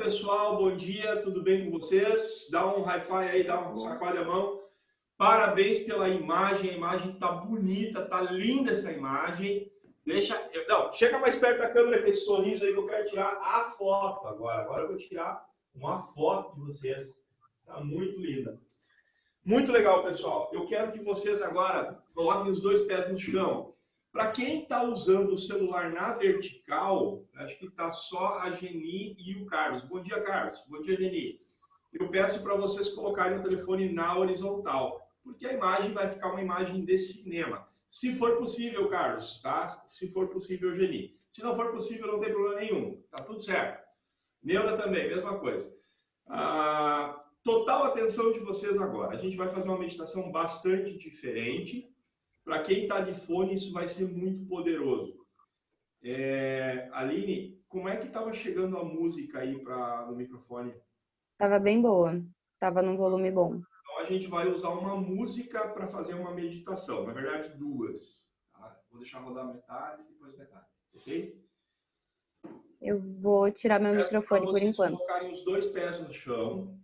pessoal, bom dia, tudo bem com vocês? Dá um hi-fi aí, dá um sacode a mão. Parabéns pela imagem, a imagem tá bonita, tá linda essa imagem. Não, chega mais perto da câmera com esse sorriso aí que eu quero tirar a foto agora. Agora eu vou tirar uma foto de vocês. Tá muito linda. Muito legal, pessoal. Eu quero que vocês agora coloquem os dois pés no chão. Para quem está usando o celular na vertical, acho que está só a Geni e o Carlos. Bom dia, Carlos. Bom dia, Geni. Eu peço para vocês colocarem o telefone na horizontal, porque a imagem vai ficar uma imagem de cinema. Se for possível, Carlos, tá? Se for possível, Geni. Se não for possível, não tem problema nenhum. Tá tudo certo. Neura também, mesma coisa. Total atenção de vocês agora. A gente vai fazer uma meditação bastante diferente. Para quem está de fone, isso vai ser muito poderoso. Aline, como é que estava chegando a música aí no microfone? Tava bem boa, tava num volume bom. Então a gente vai usar uma música para fazer uma meditação, na verdade duas. Tá? Vou deixar rodar metade e depois metade, ok? Eu vou tirar meu microfone por enquanto. Vocês colocarem os dois pés no chão.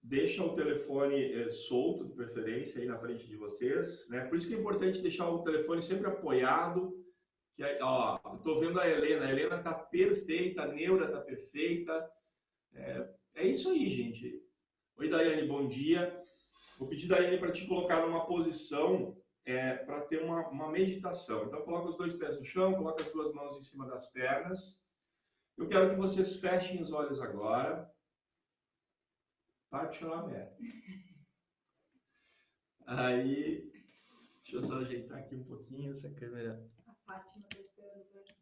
Deixa o telefone solto, de preferência, aí na frente de vocês. Né? Por isso que é importante deixar o telefone sempre apoiado. Estou vendo a Helena está perfeita, a Neura está perfeita. É isso aí, gente. Oi, Daiane, bom dia. Vou pedir, Daiane, para te colocar numa posição para ter uma meditação. Então, coloca os dois pés no chão, coloca as duas mãos em cima das pernas. Eu quero que vocês fechem os olhos agora. Particularmente. Aí, deixa eu só ajeitar aqui um pouquinho essa câmera. A Fátima está esperando pra gente.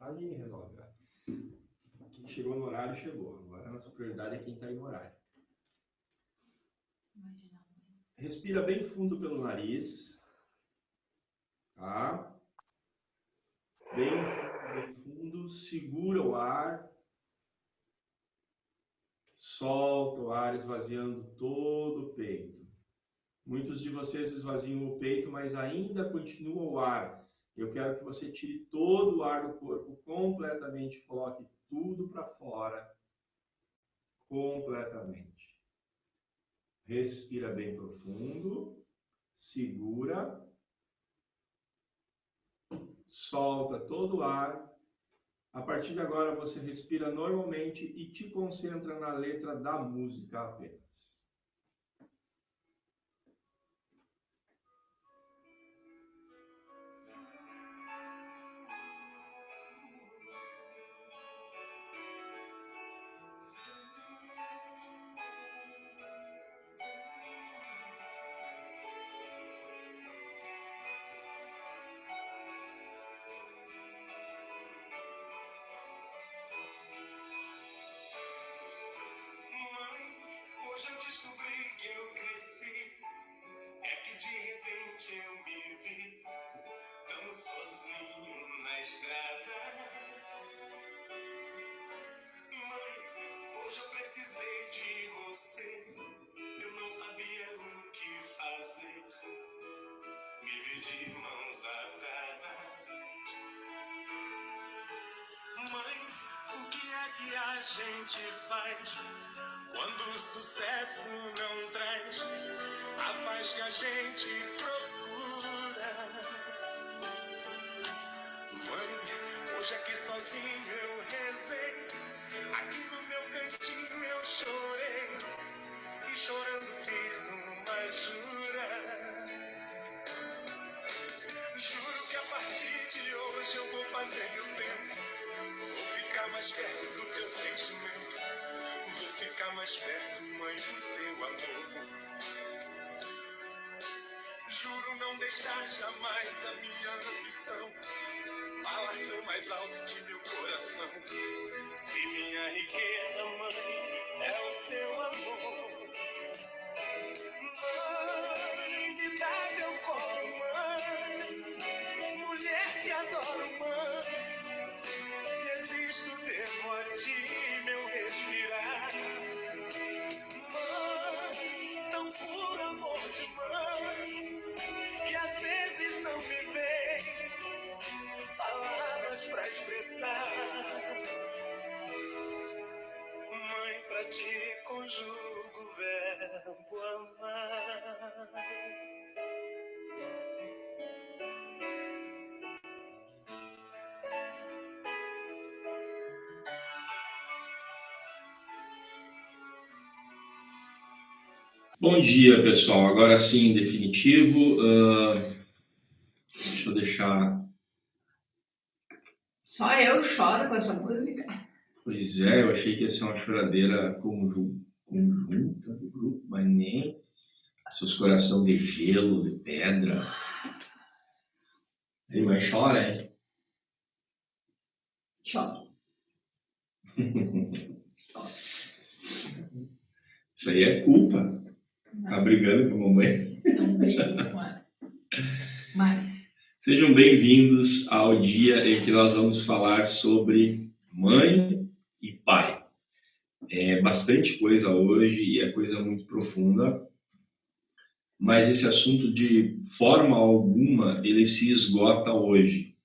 Aí resolve. Quem chegou no horário, chegou. Agora a nossa prioridade é quem está aí no horário. Imagina. Respira bem fundo pelo nariz. Tá? Bem fundo. Segura o ar. Solta o ar esvaziando todo o peito. Muitos de vocês esvaziam o peito, mas ainda continua o ar. Eu quero que você tire todo o ar do corpo completamente, coloque tudo para fora, completamente. Respira bem profundo, segura, solta todo o ar. A partir de agora você respira normalmente e te concentra na letra da música apenas. Hoje eu descobri que eu cresci, é que de repente eu me vi tão sozinho na estrada. Mãe, hoje eu precisei de você, eu não sabia o que fazer, me vi de mãos atadas. Mãe, o que é que a gente faz quando o sucesso não traz a paz que a gente procura? Mãe, hoje aqui sozinho eu rezei, aqui no meu cantinho eu chorei, e chorando fiz uma jura. Juro que a partir de hoje eu vou fazer meu tempo, vou ficar mais perto do teu sentimento, vou ficar mais perto, mãe, do teu amor. Juro não deixar jamais a minha ambição falar tão mais alto que meu coração. Se minha riqueza, mãe, é o teu amor. Mãe, me dá teu colo, mãe, mulher que adoro, mãe. Se existo, demore de meu respirar. Mãe, tão puro amor de mãe, que às vezes não me vem palavras pra expressar. te conjugo o verbo amar. Bom dia, pessoal. Agora sim, definitivo. Deixa eu deixar. Só eu choro com essa música. Pois é, eu achei que ia ser uma choradeira conjunta do grupo, mas nem. Seus coração de gelo, de pedra. E mais chora, hein? Choro. Isso aí é culpa. Tá brigando com a mamãe. Não brigo com ela. Mas Sejam bem-vindos ao dia em que nós vamos falar sobre mãe e pai. É bastante coisa hoje e é coisa muito profunda, mas esse assunto de forma alguma ele se esgota hoje.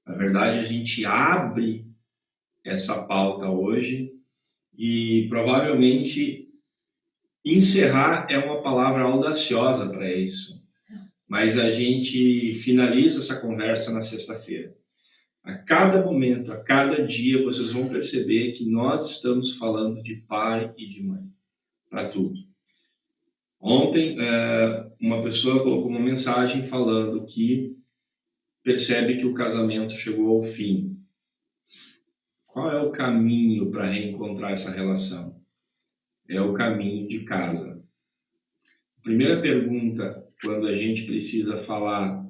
Na verdade, a gente abre essa pauta hoje e provavelmente encerrar é uma palavra audaciosa para isso, mas a gente finaliza essa conversa na sexta-feira. A cada momento, a cada dia, vocês vão perceber que nós estamos falando de pai e de mãe, para tudo. Ontem, uma pessoa colocou uma mensagem falando que percebe que o casamento chegou ao fim. Qual é o caminho para reencontrar essa relação? É o caminho de casa. Primeira pergunta, quando a gente precisa falar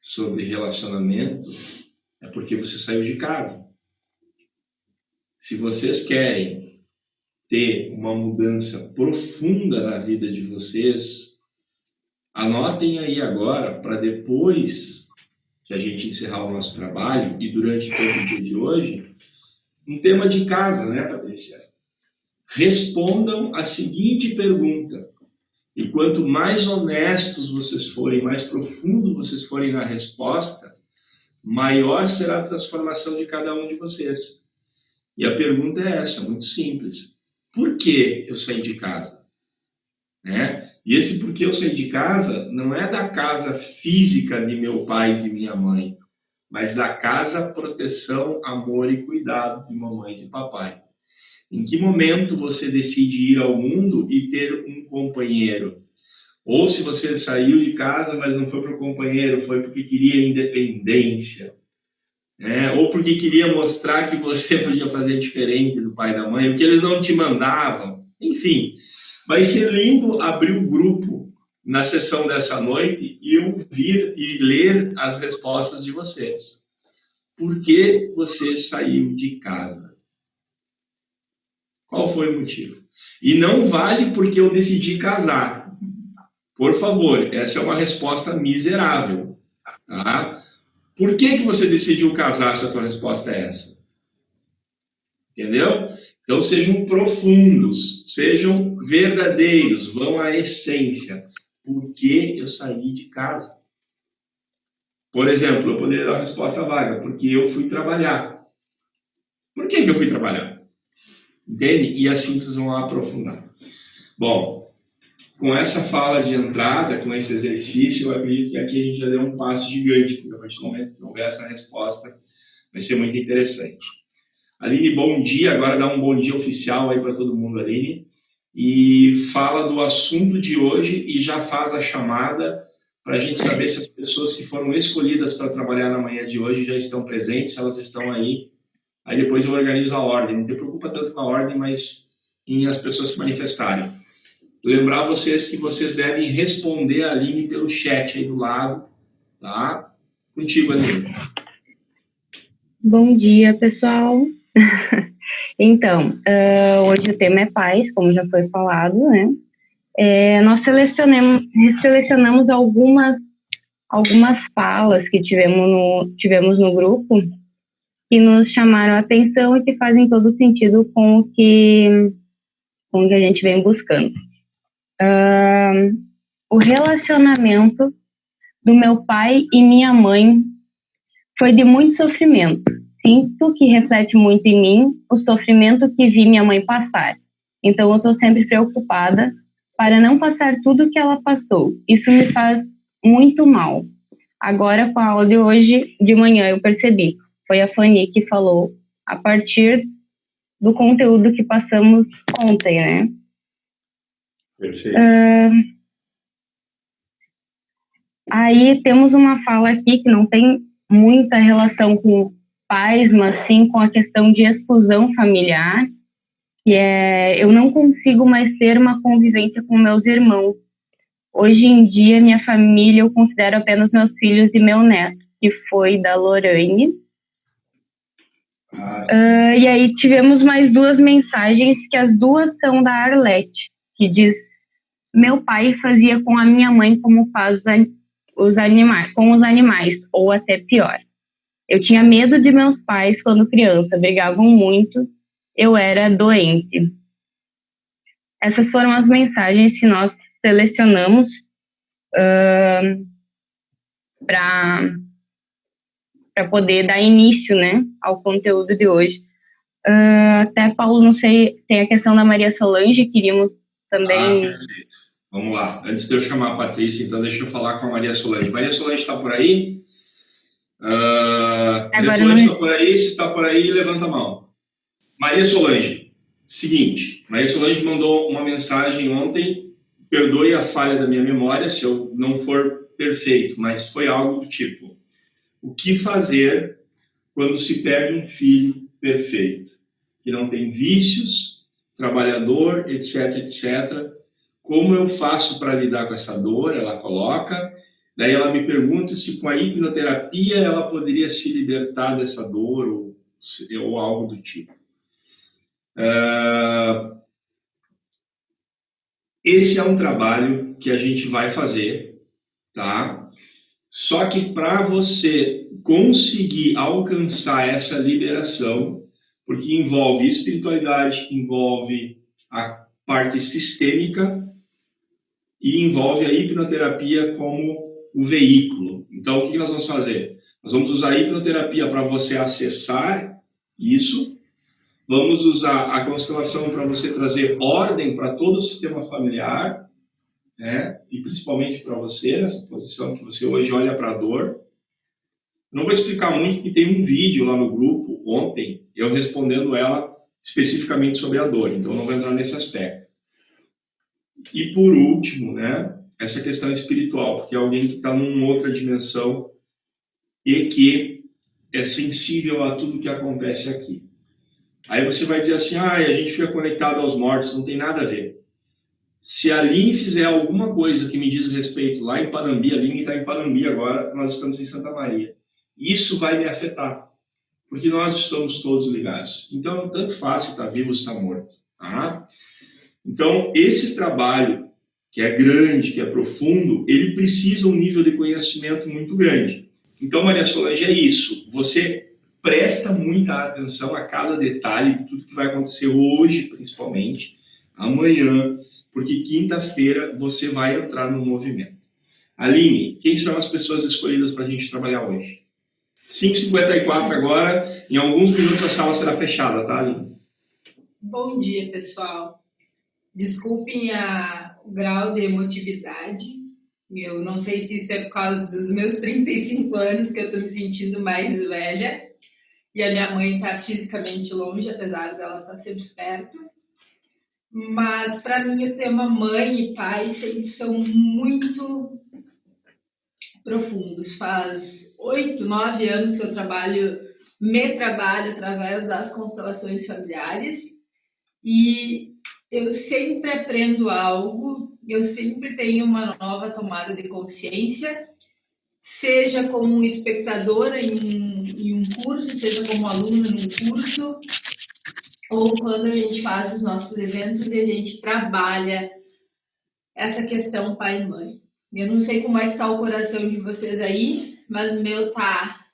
sobre relacionamento, é porque você saiu de casa. Se vocês querem ter uma mudança profunda na vida de vocês, anotem aí agora, para depois que a gente encerrar o nosso trabalho e durante todo o dia de hoje, um tema de casa, né, Patrícia? Respondam a seguinte pergunta. E quanto mais honestos vocês forem, mais profundo vocês forem na resposta, maior será a transformação de cada um de vocês. E a pergunta é essa, muito simples. Por que eu saí de casa? Né? E esse porquê eu saí de casa não é da casa física de meu pai e de minha mãe, mas da casa, proteção, amor e cuidado de mamãe e de papai. Em que momento você decide ir ao mundo e ter um companheiro? Ou se você saiu de casa, mas não foi para o companheiro, foi porque queria independência. Ou porque queria mostrar que você podia fazer diferente do pai e da mãe, porque eles não te mandavam. Enfim, vai ser lindo abrir o grupo na sessão dessa noite e ouvir e ler as respostas de vocês. Por que você saiu de casa? Qual foi o motivo? E não vale porque eu decidi casar. Por favor, essa é uma resposta miserável. Tá? Por que você decidiu casar se a tua resposta é essa? Entendeu? Então sejam profundos, sejam verdadeiros, vão à essência. Por que eu saí de casa? Por exemplo, eu poderia dar uma resposta vaga, porque eu fui trabalhar. Por que eu fui trabalhar? Entende? E assim vocês vão aprofundar. Bom, com essa fala de entrada, com esse exercício, eu acredito que aqui a gente já deu um passo gigante, porque a partir do momento que houver essa resposta, vai ser muito interessante. Aline, bom dia. Agora dá um bom dia oficial aí para todo mundo, Aline. E fala do assunto de hoje e já faz a chamada para a gente saber se as pessoas que foram escolhidas para trabalhar na manhã de hoje já estão presentes, se elas estão aí. Aí depois eu organizo a ordem. Não te preocupa tanto com a ordem, mas em as pessoas se manifestarem. Lembrar vocês que vocês devem responder a Aline pelo chat aí do lado, tá? Contigo, Aline. Bom dia, pessoal. Então, hoje o tema é paz, como já foi falado, né? Nós selecionamos algumas falas que tivemos no grupo que nos chamaram a atenção e que fazem todo sentido com o que a gente vem buscando. O relacionamento do meu pai e minha mãe foi de muito sofrimento. sinto que reflete muito em mim o sofrimento que vi minha mãe passar. Então, eu estou sempre preocupada para não passar tudo o que ela passou. Isso me faz muito mal. Agora, com a aula de hoje de manhã, eu percebi. Foi a Fanny que falou a partir do conteúdo que passamos ontem, né? Perfeito. Aí temos uma fala aqui que não tem muita relação com pais, mas sim com a questão de exclusão familiar, que é: eu não consigo mais ter uma convivência com meus irmãos. Hoje em dia, minha família eu considero apenas meus filhos e meu neto, que foi da Lorraine. E aí tivemos mais 2 mensagens, que as 2 são da Arlete, que diz: meu pai fazia com a minha mãe como faz com os animais, ou até pior. Eu tinha medo de meus pais quando criança, brigavam muito, eu era doente. Essas foram as mensagens que nós selecionamos para poder dar início, né, ao conteúdo de hoje. Até, Paulo, não sei, tem a questão da Maria Solange, queríamos também... Perfeito. Vamos lá. Antes de eu chamar a Patrícia, então deixa eu falar com a Maria Solange. Maria Solange está por aí? Maria Solange está por aí? Se está por aí, levanta a mão. Maria Solange, seguinte, Maria Solange mandou uma mensagem ontem, perdoe a falha da minha memória se eu não for perfeito, mas foi algo do tipo: o que fazer quando se perde um filho perfeito, que não tem vícios, trabalhador, etc, etc. Como eu faço para lidar com essa dor? Ela coloca. Daí ela me pergunta se com a hipnoterapia ela poderia se libertar dessa dor ou algo do tipo. Esse é um trabalho que a gente vai fazer, tá? Só que para você conseguir alcançar essa liberação, porque envolve espiritualidade, envolve a parte sistêmica e envolve a hipnoterapia como o veículo. Então, o que nós vamos fazer? Nós vamos usar a hipnoterapia para você acessar isso, vamos usar a constelação para você trazer ordem para todo o sistema familiar, né? E principalmente para você, nessa posição que você hoje olha para a dor. Não vou explicar muito, porque tem um vídeo lá no grupo, ontem, eu respondendo ela especificamente sobre a dor, então não vou entrar nesse aspecto. E por último, né, essa questão espiritual, porque é alguém que está numa outra dimensão e que é sensível a tudo que acontece aqui. Aí você vai dizer assim: a gente fica conectado aos mortos. Não tem nada a ver. Se a Aline fizer alguma coisa que me diz respeito lá em Panambi, a Aline está em Panambi agora, nós estamos em Santa Maria, isso vai me afetar, porque nós estamos todos ligados. Então, tanto faz se está vivo ou se está morto. Tá? Então, esse trabalho, que é grande, que é profundo, ele precisa um nível de conhecimento muito grande. Então, Maria Solange, é isso. Você presta muita atenção a cada detalhe de tudo que vai acontecer hoje, principalmente, amanhã, porque quinta-feira você vai entrar no movimento. Aline, quem são as pessoas escolhidas para a gente trabalhar hoje? 5h54 agora, em alguns minutos a sala será fechada, tá, Aline? Bom dia, pessoal. Desculpem o grau de emotividade. Eu não sei se isso é por causa dos meus 35 anos, que eu estou me sentindo mais velha. E a minha mãe está fisicamente longe, apesar dela estar sempre perto. Mas, para mim, o tema mãe e pai sempre são muito profundos. Faz 8, 9 anos que eu me trabalho através das constelações familiares. E eu sempre aprendo algo, eu sempre tenho uma nova tomada de consciência, seja como espectadora em um curso, seja como aluna num curso, ou quando a gente faz os nossos eventos e a gente trabalha essa questão pai e mãe. Eu não sei como é que está o coração de vocês aí, mas o meu tá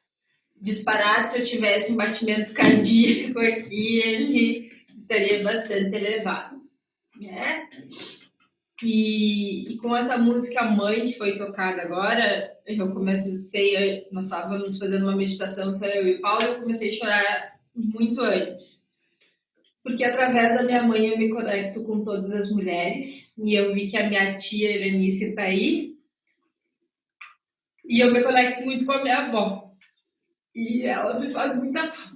disparado. Se eu tivesse um batimento cardíaco aqui, ele estaria bastante elevado, né? E com essa música Mãe que foi tocada agora, eu comecei, nós estávamos fazendo uma meditação, só eu e o Paulo, eu comecei a chorar muito antes. Porque através da minha mãe eu me conecto com todas as mulheres, e eu vi que a minha tia Helenice está aí, e eu me conecto muito com a minha avó. E ela me faz muita falta.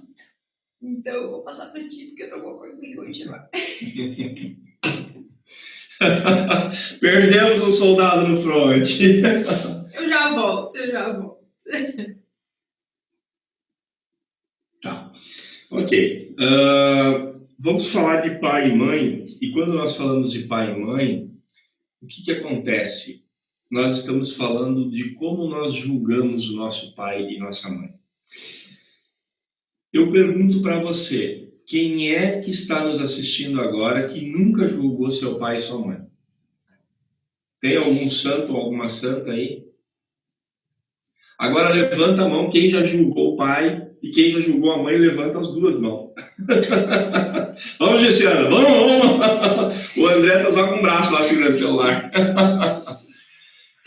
Então eu vou passar para ti, porque eu não vou conseguir continuar. Perdemos um soldado no front. Eu já volto. Tá, ok. Vamos falar de pai e mãe. E quando nós falamos de pai e mãe, o que acontece? Nós estamos falando de como nós julgamos o nosso pai e nossa mãe. Eu pergunto para você, quem é que está nos assistindo agora que nunca julgou seu pai e sua mãe? Tem algum santo ou alguma santa aí? Agora levanta a mão quem já julgou o pai e quem já julgou a mãe, levanta as duas mãos. Vamos, Luciana, vamos! O André tá só com o braço lá segurando o celular.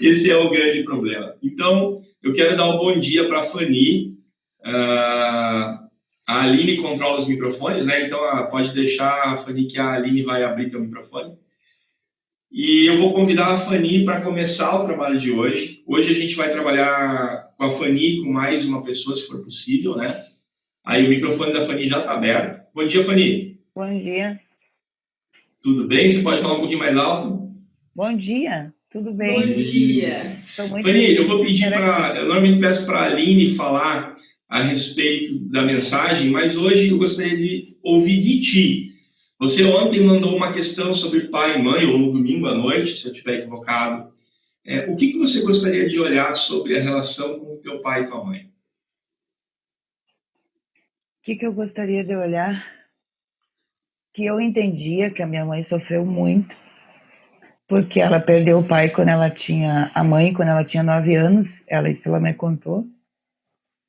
Esse é o grande problema. Então, eu quero dar um bom dia para a Fanny. A Aline controla os microfones, né? Então, pode deixar, Fanny, que a Aline vai abrir teu microfone. E eu vou convidar a Fanny para começar o trabalho de hoje. Hoje a gente vai trabalhar com a Fanny, com mais uma pessoa, se for possível, né? Aí o microfone da Fanny já está aberto. Bom dia, Fanny. Bom dia. Tudo bem? Você pode falar um pouquinho mais alto? Bom dia, tudo bem? Bom dia. Fanny, eu vou pedir para... Eu normalmente peço para a Aline falar a respeito da mensagem, mas hoje eu gostaria de ouvir de ti. Você ontem mandou uma questão sobre pai e mãe, ou no domingo à noite, se eu estiver equivocado. O que você gostaria de olhar sobre a relação com o teu pai e tua mãe? O que eu gostaria de olhar? Que eu entendia que a minha mãe sofreu muito, porque ela perdeu o pai quando ela tinha... A mãe, quando ela tinha 9 anos, isso ela me contou.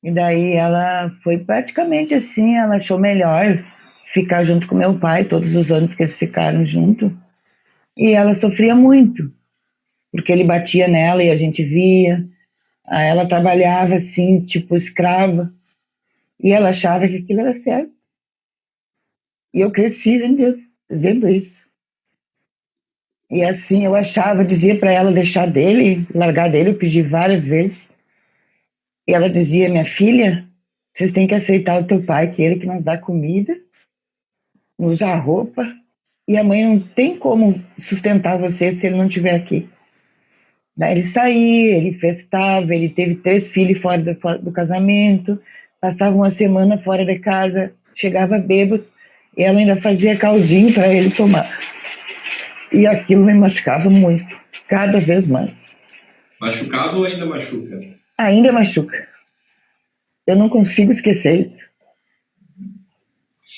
E daí ela foi praticamente assim, ela achou melhor ficar junto com meu pai, todos os anos que eles ficaram juntos. E ela sofria muito, porque ele batia nela e a gente via. Aí ela trabalhava assim, tipo escrava, e ela achava que aquilo era certo. E eu cresci vendo isso. E assim, eu achava, dizia para ela deixar dele, largar dele, eu pedi várias vezes. E ela dizia, minha filha, vocês têm que aceitar o teu pai, que é ele que nos dá comida, nos dá roupa, e a mãe não tem como sustentar você se ele não estiver aqui. Daí ele saía, ele festava, ele teve 3 filhos fora do casamento, passava uma semana fora de casa, chegava bêbado, e ela ainda fazia caldinho para ele tomar. E aquilo me machucava muito, cada vez mais. Machucava ou ainda machuca? Ainda machuca. Eu não consigo esquecer isso.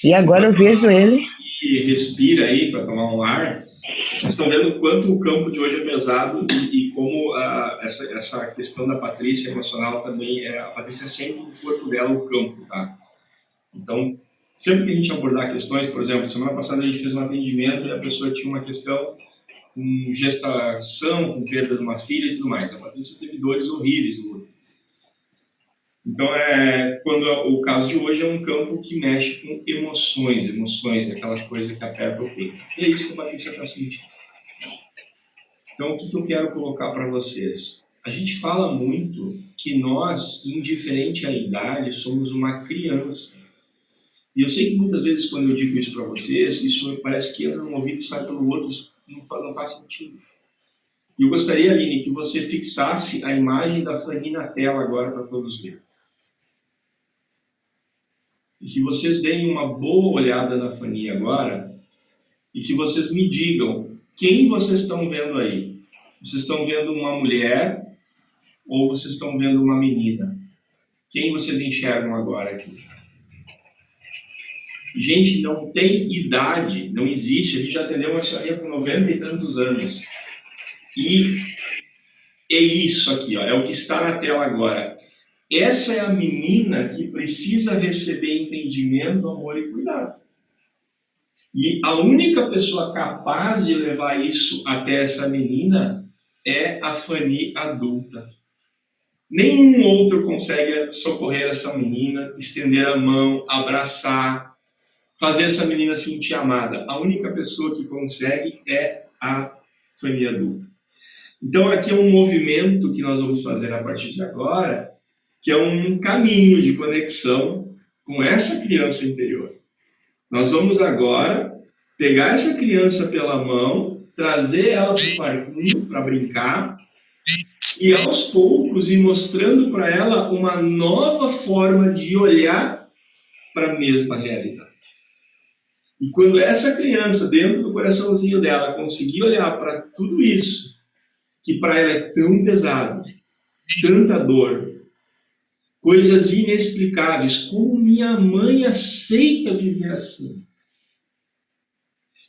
E agora eu vejo ele... E respira aí para tomar um ar. Vocês estão vendo o quanto o campo de hoje é pesado e como essa questão da Patrícia emocional também, a Patrícia sente no corpo dela o campo, tá? Então, sempre que a gente abordar questões, por exemplo, semana passada a gente fez um atendimento e a pessoa tinha uma questão com gestação, com perda de uma filha e tudo mais. A Patrícia teve dores horríveis no útero. Então, quando o caso de hoje é um campo que mexe com emoções, aquela coisa que aperta o peito. E é isso que a Patrícia está sentindo. Então, o que eu quero colocar para vocês? A gente fala muito que nós, indiferente à idade, somos uma criança. E eu sei que muitas vezes, quando eu digo isso para vocês, isso parece que entra num ouvido e sai pelo outro, isso não faz sentido. E eu gostaria, Aline, que você fixasse a imagem da Fanny na tela agora para todos verem. E que vocês deem uma boa olhada na Fanny agora e que vocês me digam quem vocês estão vendo aí. Vocês estão vendo uma mulher ou vocês estão vendo uma menina? Quem vocês enxergam agora aqui? Gente, não tem idade, não existe. A gente já atendeu uma senhorinha com 90 e tantos anos. E é isso aqui, ó, é o que está na tela agora. Essa é a menina que precisa receber entendimento, amor e cuidado. E a única pessoa capaz de levar isso até essa menina é a Fanny adulta. Nenhum outro consegue socorrer essa menina, estender a mão, abraçar, fazer essa menina sentir amada. A única pessoa que consegue é a Fanny adulta. Então aqui é um movimento que nós vamos fazer a partir de agora, que é um caminho de conexão com essa criança interior. Nós vamos agora pegar essa criança pela mão, trazer ela para o parquinho para brincar, e aos poucos ir mostrando para ela uma nova forma de olhar para a mesma realidade. E quando essa criança, dentro do coraçãozinho dela, conseguir olhar para tudo isso, que para ela é tão pesado, tanta dor, coisas inexplicáveis, como minha mãe aceita viver assim?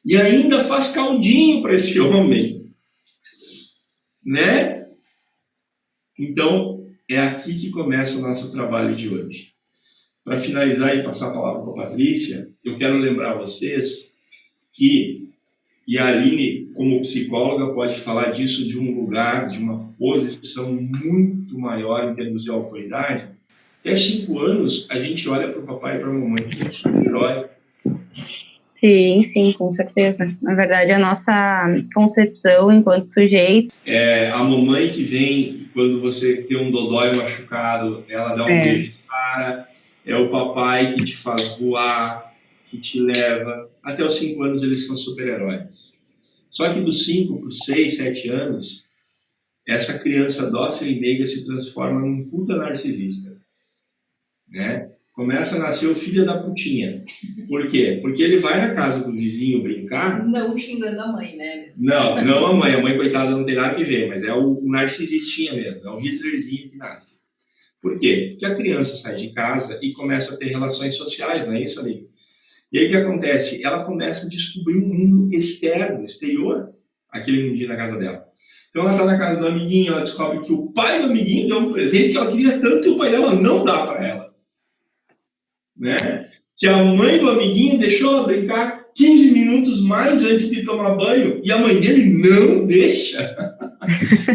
E ainda faz caldinho para esse homem, né? Então, é aqui que começa o nosso trabalho de hoje. Para finalizar e passar a palavra para a Patrícia, eu quero lembrar a vocês que, e a Aline, como psicóloga, pode falar disso de um lugar, de uma posição muito maior em termos de autoridade. Até 5 anos, a gente olha para o papai e para a mamãe como um super-herói. Sim, com certeza. Na verdade, a nossa concepção enquanto sujeito... É a mamãe que vem, quando você tem um dodói machucado, ela dá um beijo de cara. É o papai que te faz voar, que te leva. Até os 5 anos eles são super-heróis. Só que dos 5 para os 6, 7 anos, essa criança dócil e meiga se transforma num puta narcisista. Né? Começa a nascer o filho da putinha. Por quê? Porque ele vai na casa do vizinho brincar... Não xingando a mãe, né? Não a mãe. A mãe, coitada, não tem nada que ver, mas é o narcisistinha mesmo, é o Hitlerzinho que nasce. Por quê? Porque a criança sai de casa e começa a ter relações sociais, não é isso, amigo? E aí o que acontece? Ela começa a descobrir um mundo externo, exterior, aquele mundinho na casa dela. Então ela está na casa do amiguinho, ela descobre que o pai do amiguinho deu um presente que ela queria tanto e o pai dela não dá para ela. Né? Que a mãe do amiguinho deixou ela brincar 15 minutos mais antes de tomar banho e a mãe dele não deixa.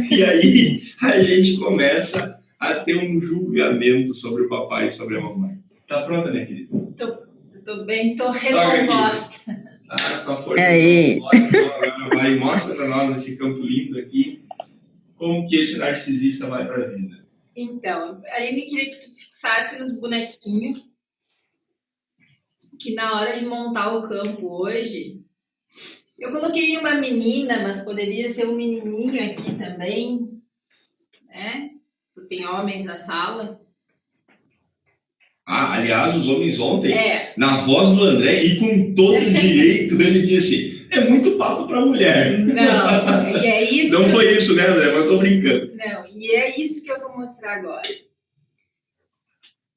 E aí a gente começa a ter um julgamento sobre o papai e sobre a mamãe. Tá pronta, minha querida? Tô bem, tô recomposta. Com a força do agora vai e mostra para nós nesse campo lindo aqui como que esse narcisista vai para a vida. Então, a Aline queria que tu fixasse nos bonequinhos que na hora de montar o campo hoje, eu coloquei uma menina, mas poderia ser um menininho aqui também, né? Porque tem homens na sala. Aliás, os homens ontem, na voz do André, e com todo direito, ele disse, é muito papo para mulher. Não, e é isso... Não foi isso, né, André? Mas eu tô brincando. Não, e é isso que eu vou mostrar agora.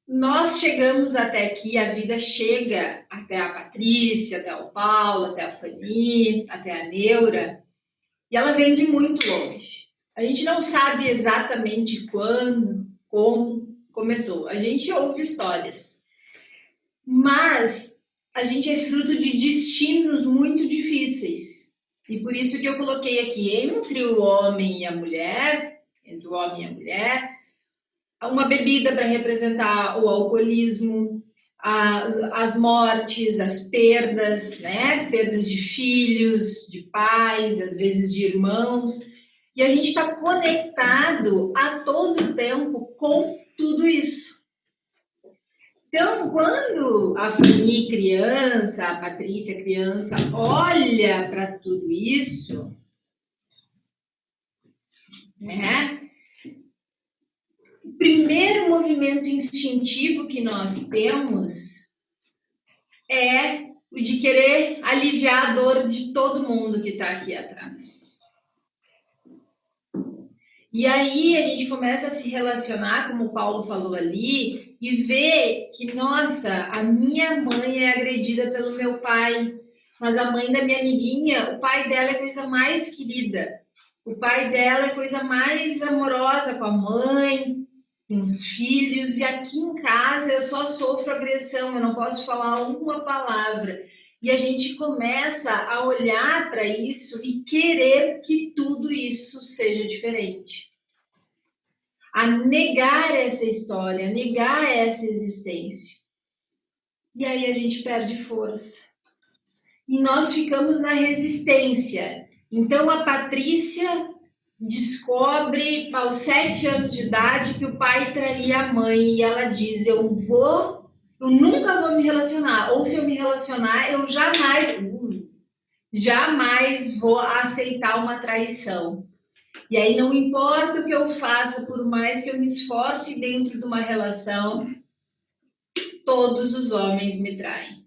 Nós chegamos até aqui, a vida chega até a Patrícia, até o Paulo, até a Fanny, até a Neura, e ela vem de muito longe. A gente não sabe exatamente quando, como começou. A gente ouve histórias, mas a gente é fruto de destinos muito difíceis. E por isso que eu coloquei aqui entre o homem e a mulher, uma bebida para representar o alcoolismo, as mortes, as perdas, né? Perdas de filhos, de pais, às vezes de irmãos. E a gente está conectado a todo tempo com tudo isso. Então, quando a Fanny criança, a Patrícia criança, olha para tudo isso, né? O primeiro movimento instintivo que nós temos é o de querer aliviar a dor de todo mundo que está aqui atrás. E aí a gente começa a se relacionar, como o Paulo falou ali, e ver que, nossa, a minha mãe é agredida pelo meu pai, mas a mãe da minha amiguinha, o pai dela é a coisa mais querida. O pai dela é a coisa mais amorosa com a mãe, com os filhos, e aqui em casa eu só sofro agressão, eu não posso falar uma palavra. E a gente começa a olhar para isso e querer que tudo isso seja diferente. A negar essa história, a negar essa existência. E aí a gente perde força. E nós ficamos na resistência. Então a Patrícia descobre aos 7 anos de idade que o pai traía a mãe e ela diz: eu nunca vou me relacionar, ou se eu me relacionar, eu jamais vou aceitar uma traição. E aí não importa o que eu faça, por mais que eu me esforce dentro de uma relação, todos os homens me traem.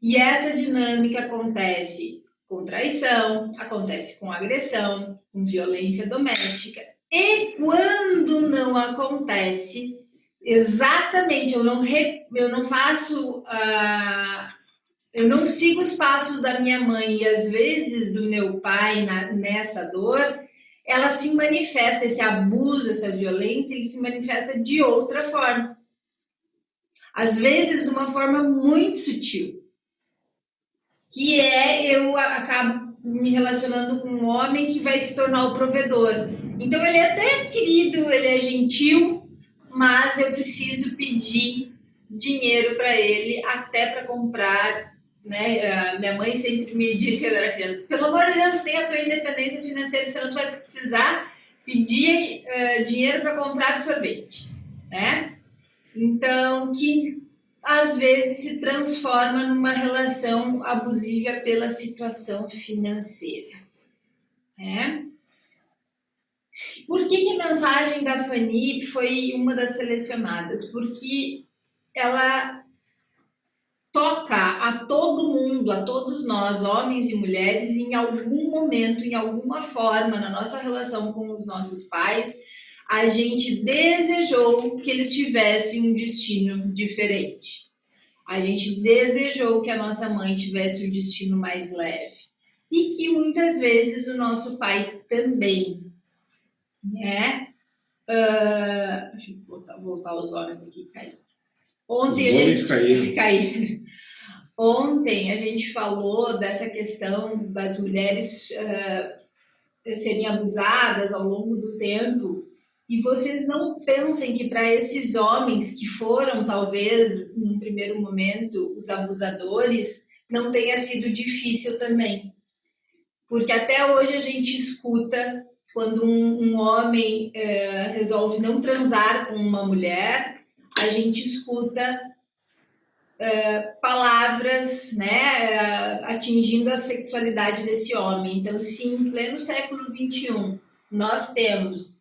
E essa dinâmica acontece com traição, acontece com agressão, com violência doméstica. E quando não acontece, exatamente, eu não faço, eu não sigo os passos da minha mãe e às vezes do meu pai nessa dor, ela se manifesta, esse abuso, essa violência, ele se manifesta de outra forma. Às vezes de uma forma muito sutil. Que eu acabo me relacionando com um homem que vai se tornar o provedor. Então ele é até querido, ele é gentil, mas eu preciso pedir dinheiro para ele até para comprar, né? Minha mãe sempre me disse quando eu era criança: pelo amor de Deus, tenha a tua independência financeira, senão tu vai precisar pedir dinheiro para comprar absorvente, né? Então, que às vezes se transforma numa relação abusiva pela situação financeira. Né? Por que a mensagem da Fanny foi uma das selecionadas? Porque ela toca a todo mundo, a todos nós, homens e mulheres, em algum momento, em alguma forma, na nossa relação com os nossos pais, a gente desejou que eles tivessem um destino diferente. A gente desejou que a nossa mãe tivesse um destino mais leve. E que muitas vezes o nosso pai também. Né? Deixa eu voltar os olhos aqui, cair. Ontem a gente falou dessa questão das mulheres serem abusadas ao longo do tempo. E vocês não pensem que para esses homens que foram, talvez, num primeiro momento, os abusadores, não tenha sido difícil também. Porque até hoje a gente escuta quando um homem resolve não transar com uma mulher, a gente escuta palavras, né, atingindo a sexualidade desse homem. Então, se em pleno século XXI nós temos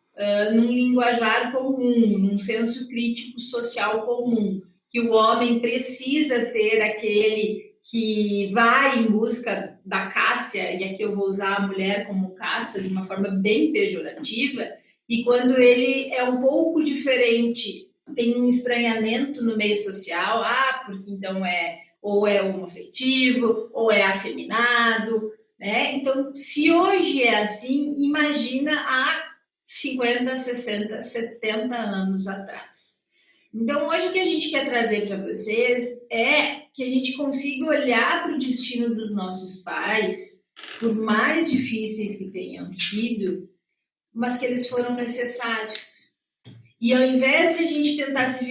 num linguajar comum, num senso crítico social comum, que o homem precisa ser aquele que vai em busca da caça, e aqui eu vou usar a mulher como caça de uma forma bem pejorativa, e quando ele é um pouco diferente, tem um estranhamento no meio social, porque então ou é homoafetivo, ou é afeminado, né? Então, se hoje é assim, imagina há 50, 60, 70 anos atrás. Então, hoje o que a gente quer trazer para vocês é que a gente consiga olhar para o destino dos nossos pais, por mais difíceis que tenham sido, mas que eles foram necessários. E ao invés de a gente tentar se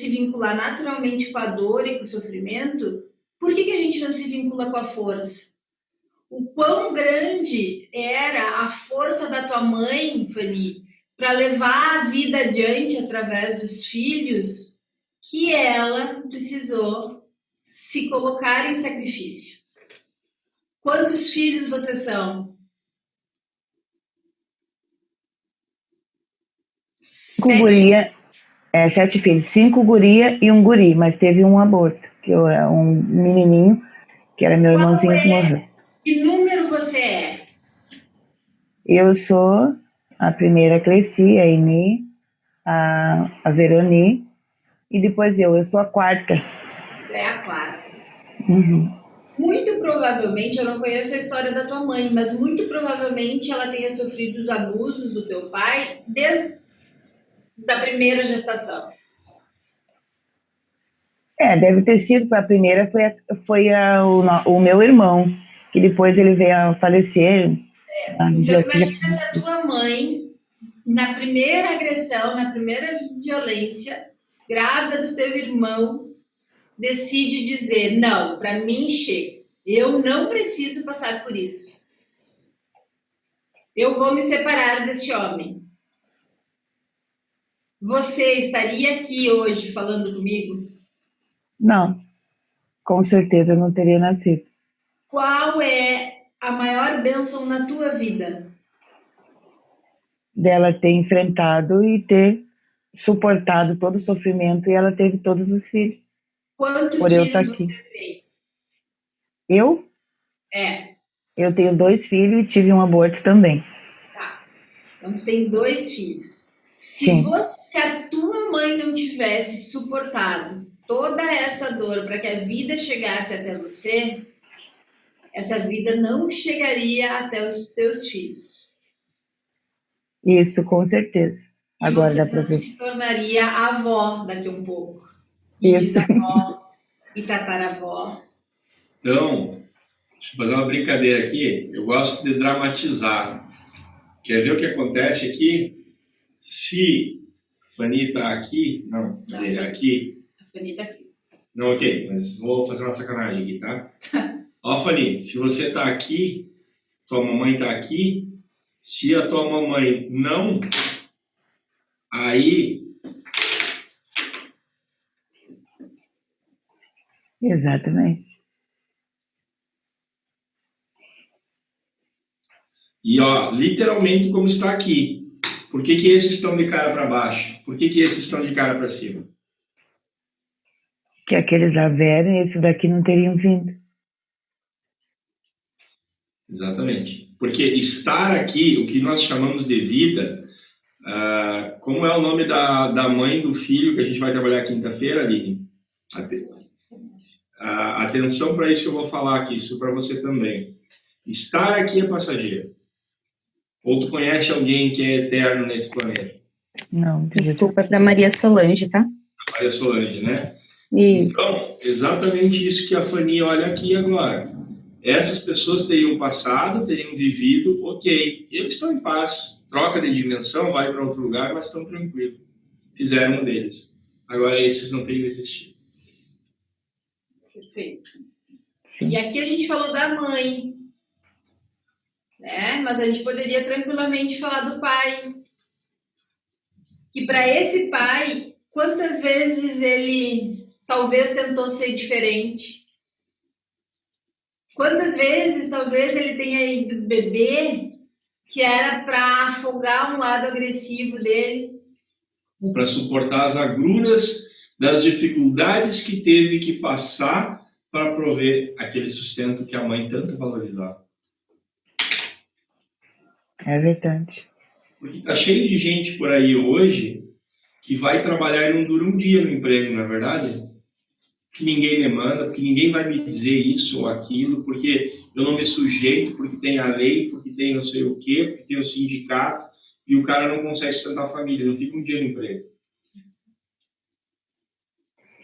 vincular naturalmente com a dor e com o sofrimento, por que a gente não se vincula com a força? O quão grande era a força da tua mãe, Fanny, para levar a vida adiante através dos filhos, que ela precisou se colocar em sacrifício. Quantos filhos vocês são? 7 filhos, 5 guria e um guri, mas teve um aborto, que é um menininho, que era meu irmãozinho que morreu. Que número você é? Eu sou a primeira Cleci, a Inê, a Veroni, e depois eu sou a quarta. É a quarta. Uhum. Muito provavelmente, eu não conheço a história da tua mãe, mas muito provavelmente ela tenha sofrido os abusos do teu pai desde a primeira gestação. Deve ter sido. A primeira o meu irmão, que depois ele veio a falecer. Então, imagina se a tua mãe, na primeira agressão, na primeira violência, grávida do teu irmão, decide dizer, não, para mim chega. Eu não preciso passar por isso. Eu vou me separar deste homem. Você estaria aqui hoje falando comigo? Não, com certeza eu não teria nascido. Qual é a maior bênção na tua vida? Dela ter enfrentado e ter suportado todo o sofrimento, e ela teve todos os filhos. Quantos Por eu estar filhos aqui. você tem? Eu tenho 2 filhos e tive um aborto também. Tá. Então, tu tem 2 filhos. Se Sim. se a tua mãe não tivesse suportado toda essa dor para que a vida chegasse até você, essa vida não chegaria até os teus filhos. Isso, com certeza. E Agora você dá pra não ver. se tornaria avó daqui a um pouco. E Isso. bisavó, e tataravó. Então, deixa eu fazer uma brincadeira aqui. Eu gosto de dramatizar. Quer ver o que acontece aqui? Se a Fanny está aqui... Não, Não. aqui... A Fanny tá aqui. Não, ok, mas vou fazer uma sacanagem aqui, tá? Ó, Fanny, se você tá aqui, tua mamãe tá aqui, se a tua mamãe não, aí... Exatamente. E, ó, literalmente como está aqui. Por que que esses estão de cara para baixo? Por que que esses estão de cara para cima? Que aqueles lá vieram e esses daqui não teriam vindo. Exatamente. Porque estar aqui, o que nós chamamos de vida, como é o nome da mãe do filho que a gente vai trabalhar quinta-feira, Aline? Atenção para isso que eu vou falar aqui, isso para você também. Estar aqui é passageiro. Ou tu conhece alguém que é eterno nesse planeta? Não, Desculpa, é para Maria Solange, tá? Maria Solange, né? E Então, exatamente isso que a Fanny olha aqui agora. Essas pessoas teriam passado, teriam vivido, ok. Eles estão em paz. Troca de dimensão, vai para outro lugar, mas estão tranquilos. Fizeram um deles. Agora esses não teriam existido. Perfeito. sim. E aqui a gente falou da mãe, né? Mas a gente poderia tranquilamente falar do pai. Que para esse pai, quantas vezes ele talvez tentou ser diferente? Quantas vezes talvez ele tenha ido beber que era para afogar um lado agressivo dele? Para suportar as agruras das dificuldades que teve que passar para prover aquele sustento que a mãe tanto valorizava. É verdade. Porque tá cheio de gente por aí hoje que vai trabalhar e não dura um dia no emprego, não é verdade? Que ninguém me manda, porque ninguém vai me dizer isso ou aquilo, porque eu não me sujeito, porque tem a lei, porque tem não sei o quê, porque tem o sindicato, e o cara não consegue sustentar a família, não fica um dia no emprego.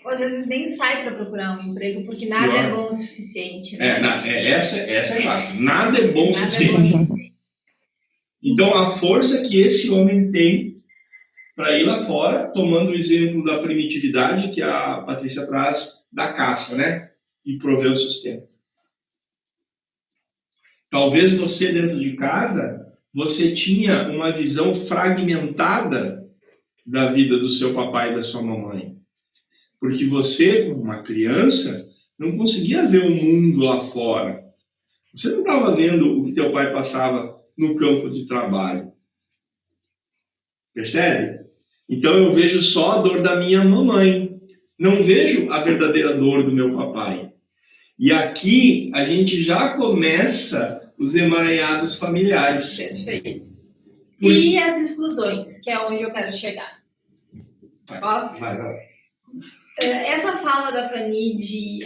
Ou às vezes nem sai para procurar um emprego, porque nada é bom o suficiente, né? Essa é fácil. Nada é bom o Nada é suficiente. bom o suficiente. Então, a força que esse homem tem para ir lá fora, tomando o exemplo da primitividade que a Patrícia traz da caça, né? E prover o sustento. Talvez você, dentro de casa, você tinha uma visão fragmentada da vida do seu papai e da sua mamãe. Porque você, como uma criança, não conseguia ver o mundo lá fora. Você não estava vendo o que teu pai passava no campo de trabalho. Percebe? Então eu vejo só a dor da minha mamãe. Não vejo a verdadeira dor do meu papai. E aqui a gente já começa os emaranhados familiares. Perfeito. E as exclusões, que é onde eu quero chegar. Posso? Vai. Essa fala da Fanny de...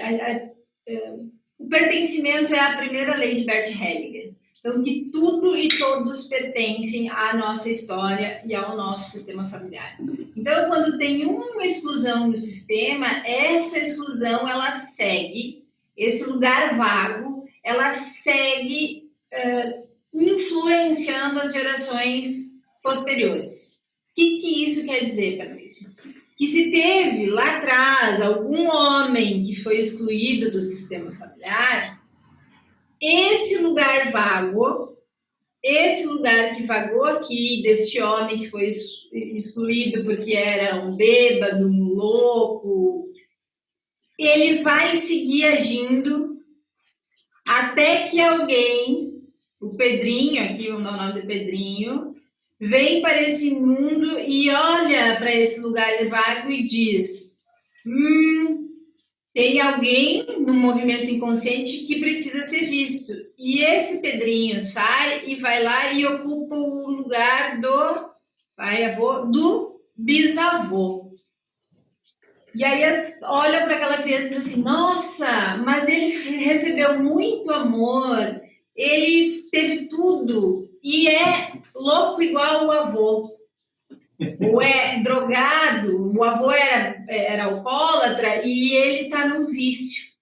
o pertencimento é a primeira lei de Bert Hellinger. Então, que tudo e todos pertencem à nossa história e ao nosso sistema familiar. Então, quando tem uma exclusão no sistema, essa exclusão, ela segue, esse lugar vago, ela segue influenciando as gerações posteriores. O que isso quer dizer, Patrícia? Que se teve lá atrás algum homem que foi excluído do sistema familiar, esse lugar vago, esse lugar que vagou aqui, deste homem que foi excluído porque era um bêbado, um louco, ele vai seguir agindo até que alguém, o Pedrinho, aqui o nome do Pedrinho, vem para esse mundo e olha para esse lugar vago e diz: tem alguém no movimento inconsciente que precisa ser visto. E esse Pedrinho sai e vai lá e ocupa o lugar do pai-avô, do bisavô. E aí olha para aquela criança e diz assim: nossa, mas ele recebeu muito amor, ele teve tudo e é louco igual o avô. Ou é drogado, o avô era alcoólatra e ele está num vício.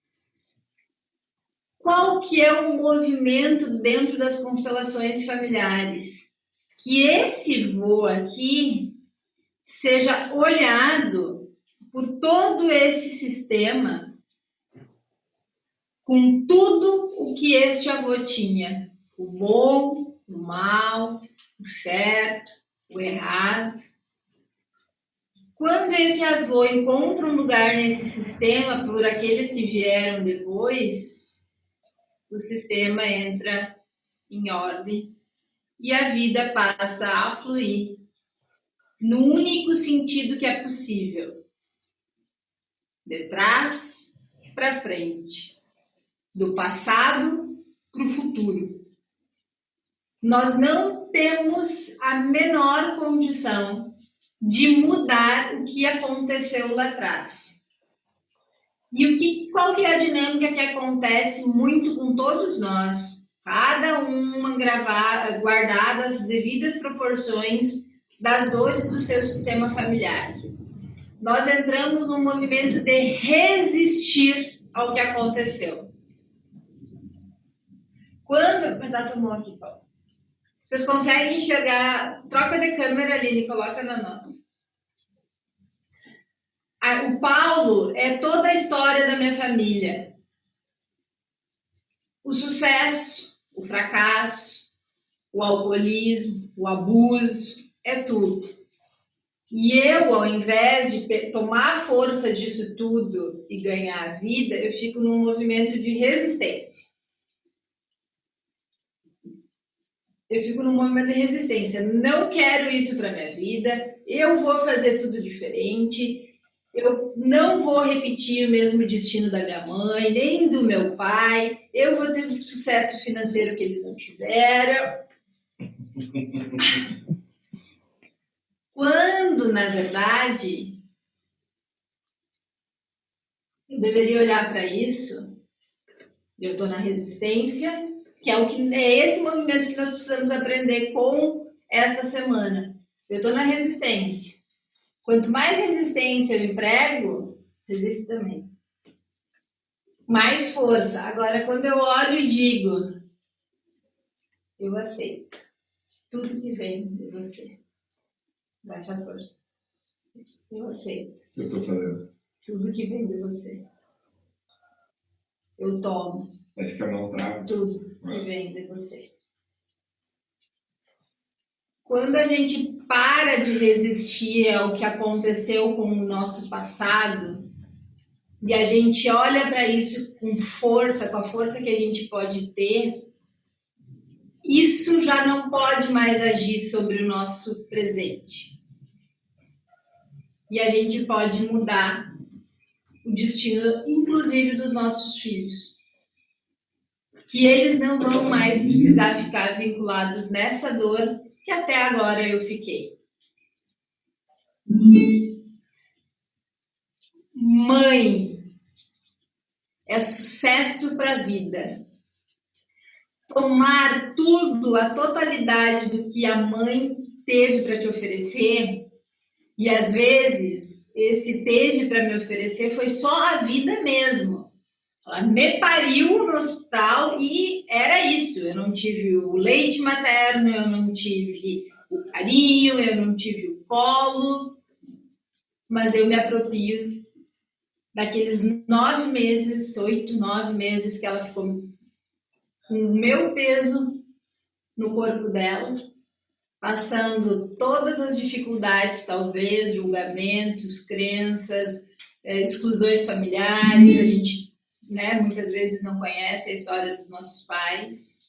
Qual que é o movimento dentro das constelações familiares? Que esse vô aqui seja olhado por todo esse sistema com tudo o que este avô tinha. O bom, o mal, o certo, o errado. Quando esse avô encontra um lugar nesse sistema por aqueles que vieram depois, o sistema entra em ordem e a vida passa a fluir no único sentido que é possível. De trás para frente, do passado para o futuro. Nós não temos a menor condição de mudar o que aconteceu lá atrás. E qual que é a dinâmica que acontece muito com todos nós? Cada uma guardada as devidas proporções das dores do seu sistema familiar. Nós entramos num movimento de resistir ao que aconteceu. Quando... aqui, Paulo. Vocês conseguem enxergar... Troca de câmera, Aline, coloca na nossa. O Paulo é toda a história da minha família. O sucesso, o fracasso, o alcoolismo, o abuso, é tudo. E eu, ao invés de tomar força disso tudo e ganhar a vida, eu fico num movimento de resistência. Eu fico num movimento de resistência. Não quero isso para minha vida. Eu vou fazer tudo diferente. Eu não vou repetir o mesmo destino da minha mãe, nem do meu pai. Eu vou ter o sucesso financeiro que eles não tiveram. Quando, na verdade, eu deveria olhar para isso. Eu estou na resistência, que é esse movimento que nós precisamos aprender com esta semana. Eu estou na resistência. Quanto mais resistência eu emprego, resisto também. Mais força. Agora, quando eu olho e digo, eu aceito tudo que vem de você. Vai, faz força. Eu aceito. Eu estou fazendo. Tudo que vem de você. Eu tomo. Parece que a mão trava. Tudo que vem de você. Quando a gente para de resistir ao que aconteceu com o nosso passado e a gente olha para isso com força, com a força que a gente pode ter, isso já não pode mais agir sobre o nosso presente. E a gente pode mudar o destino, inclusive dos nossos filhos. Que eles não vão mais precisar ficar vinculados nessa dor que até agora eu fiquei. Mãe é sucesso para a vida. Tomar tudo, a totalidade do que a mãe teve para te oferecer E às vezes, esse teve para me oferecer foi só a vida mesmo. Ela me pariu no hospital e era isso. Eu não tive o leite materno, eu não tive o carinho, eu não tive o colo, mas eu me aproprio daqueles 9 meses, 8, 9 meses que ela ficou com o meu peso no corpo dela, passando todas as dificuldades, talvez, julgamentos, crenças, exclusões familiares. A gente, né, muitas vezes não conhece a história dos nossos pais.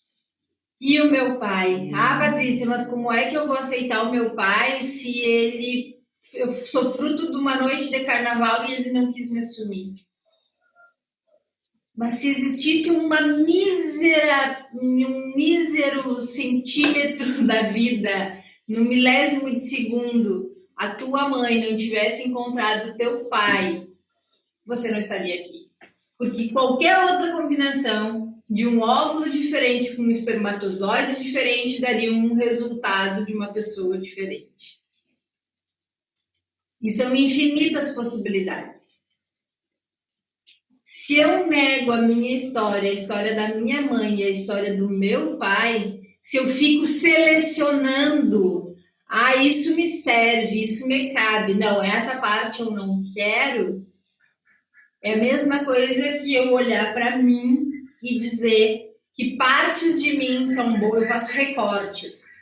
E o meu pai? Ah, Patrícia, mas como é que eu vou aceitar o meu pai se eu sou fruto de uma noite de carnaval e ele não quis me assumir? Mas se existisse um mísero centímetro da vida, no milésimo de segundo, a tua mãe não tivesse encontrado teu pai, você não estaria aqui. Porque qualquer outra combinação de um óvulo diferente com um espermatozoide diferente daria um resultado de uma pessoa diferente. E são infinitas possibilidades. Se eu nego a minha história, a história da minha mãe e a história do meu pai, se eu fico selecionando, isso me serve, isso me cabe, não, essa parte eu não quero, é a mesma coisa que eu olhar para mim e dizer que partes de mim são boas, eu faço recortes.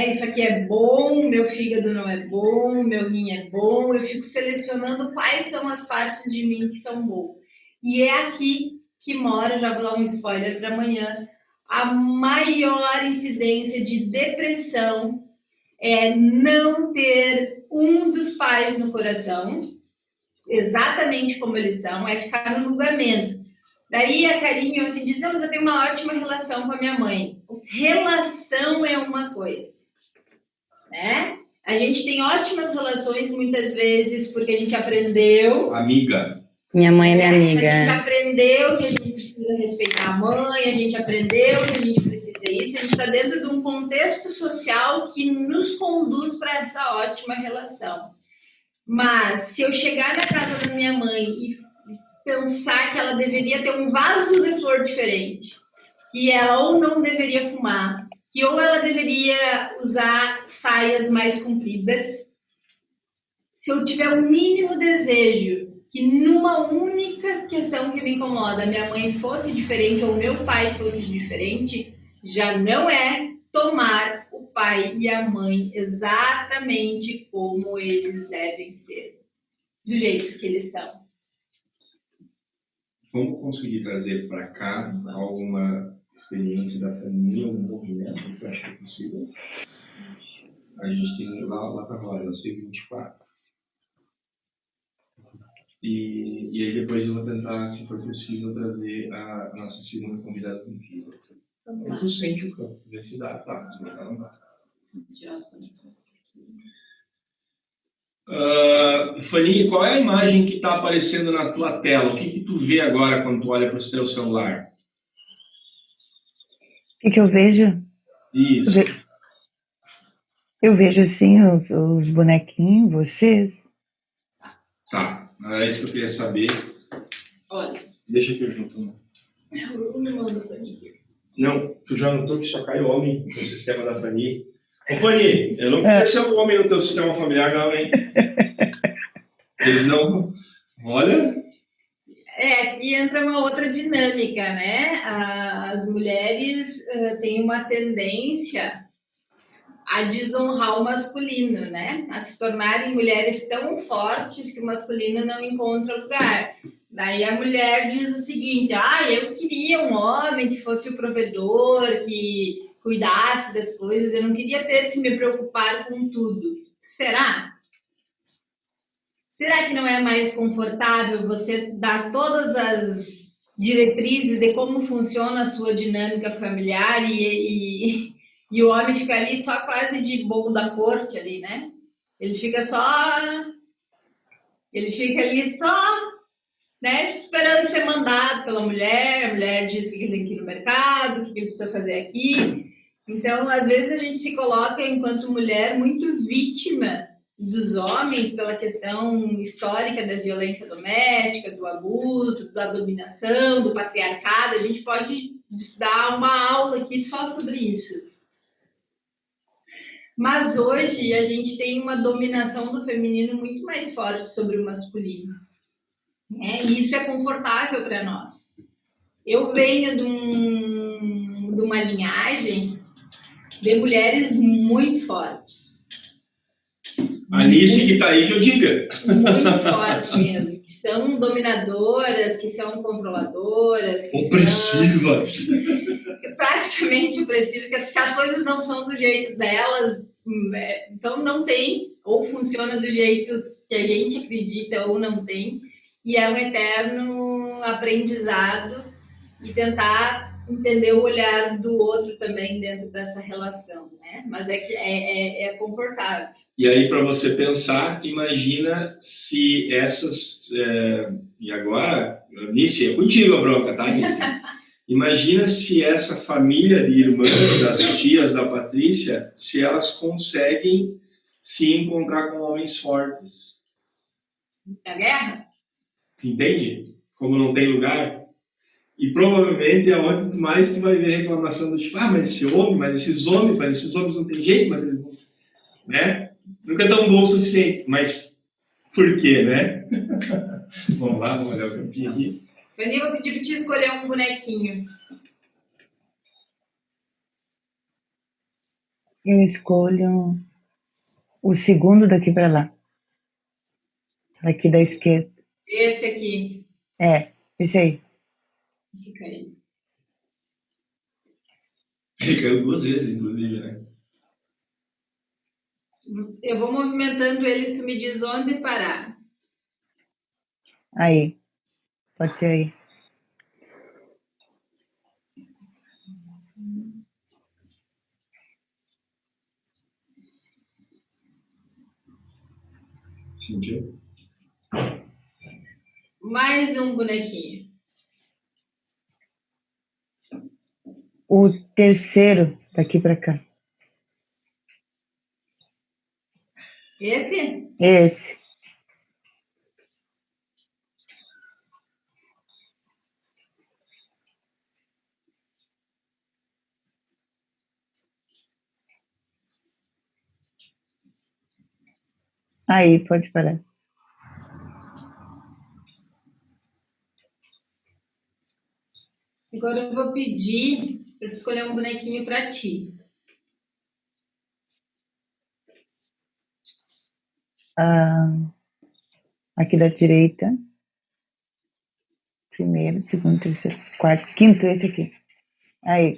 Isso aqui é bom, meu fígado não é bom, meu rim é bom, eu fico selecionando quais são as partes de mim que são boas. E é aqui que mora, já vou dar um spoiler para amanhã, a maior incidência de depressão é não ter um dos pais no coração, exatamente como eles são, é ficar no julgamento. Daí a Karine ontem diz, não, mas eu tenho uma ótima relação com a minha mãe. Relação é uma coisa, né? A gente tem ótimas relações muitas vezes porque a gente aprendeu... Amiga. Minha mãe é minha amiga. A gente aprendeu que a gente precisa respeitar a mãe, a gente aprendeu que a gente precisa isso, a gente está dentro de um contexto social que nos conduz para essa ótima relação. Mas se eu chegar na casa da minha mãe e pensar que ela deveria ter um vaso de flor diferente, que ela ou não deveria fumar, que ou ela deveria usar saias mais compridas, se eu tiver o mínimo desejo que numa única questão que me incomoda, minha mãe fosse diferente ou meu pai fosse diferente, já não é tomar o pai e a mãe exatamente como eles devem ser, do jeito que eles são. Vamos conseguir trazer para cá alguma experiência da família, um movimento que eu acho que é possível. A gente tem lá tá rolando, 6h24. E aí depois eu vou tentar, se for possível, trazer a nossa segunda convidada do dia. Tu sente o campo, vê se dá, tá, se não dá. Fanny, qual é a imagem que está aparecendo na tua tela? O que tu vê agora quando tu olha para o teu celular? O que eu vejo? Isso. Eu vejo assim os bonequinhos, vocês. Tá, era isso que eu queria saber. Olha. Deixa aqui eu junto. Eu não mando Fanny aqui. Não, tu já notou que só cai homem no sistema da Fanny? Ô Fanny, eu não queria ser um homem no teu sistema familiar, não, hein? Eles não... Olha... Aqui entra uma outra dinâmica, né? As mulheres têm uma tendência a desonrar o masculino, né? A se tornarem mulheres tão fortes que o masculino não encontra lugar. Daí a mulher diz o seguinte, eu queria um homem que fosse o provedor, que cuidasse das coisas, eu não queria ter que me preocupar com tudo. Será? Será que não é mais confortável você dar todas as diretrizes de como funciona a sua dinâmica familiar e o homem fica ali só quase de bobo da corte ali, né? Ele fica ali só, né, esperando ser mandado pela mulher, a mulher diz o que ele tem que ir no mercado, o que ele precisa fazer aqui. Então, às vezes a gente se coloca enquanto mulher muito vítima dos homens pela questão histórica da violência doméstica, do abuso, da dominação, do patriarcado. A gente pode dar uma aula aqui só sobre isso. Mas hoje a gente tem uma dominação do feminino muito mais forte sobre o masculino. E isso é confortável para nós. Eu venho de uma linhagem de mulheres muito fortes. Alice que tá aí que eu diga. Muito forte mesmo. Que são dominadoras, que são controladoras. Que opressivas. Praticamente opressivas. Que se as coisas não são do jeito delas, então não tem. Ou funciona do jeito que a gente acredita ou não tem. E é um eterno aprendizado e tentar entender o olhar do outro também dentro dessa relação, né? Mas é que é confortável. E aí, para você pensar, imagina se essas... e agora, Nice, é contigo a bronca, tá, Nice? Imagina se essa família de irmãs, das tias da Patrícia, se elas conseguem se encontrar com homens fortes. A guerra? Entende? Como não tem lugar. E provavelmente é onde mais tu vai ver reclamação do tipo, mas esse homem, mas esses homens não tem jeito, mas eles não... Né? Nunca é tão bom o suficiente. Mas por quê, né? Vamos lá, vamos olhar o campinho aqui. Eu vou pedir para te escolher um bonequinho. Eu escolho o segundo daqui para lá. Aqui da esquerda. Esse aqui. Esse aí. Fica aí. Ele caiu 2 vezes, inclusive, né? Eu vou movimentando ele, tu me diz onde parar. Aí. Pode ser aí. Sentiu? Mais um bonequinho. O terceiro daqui para cá. Esse? Esse. Aí, pode parar. Agora eu vou pedir para tu escolher um bonequinho para ti. Aqui da direita. Primeiro, segundo, terceiro, quarto, quinto, esse aqui. Aí.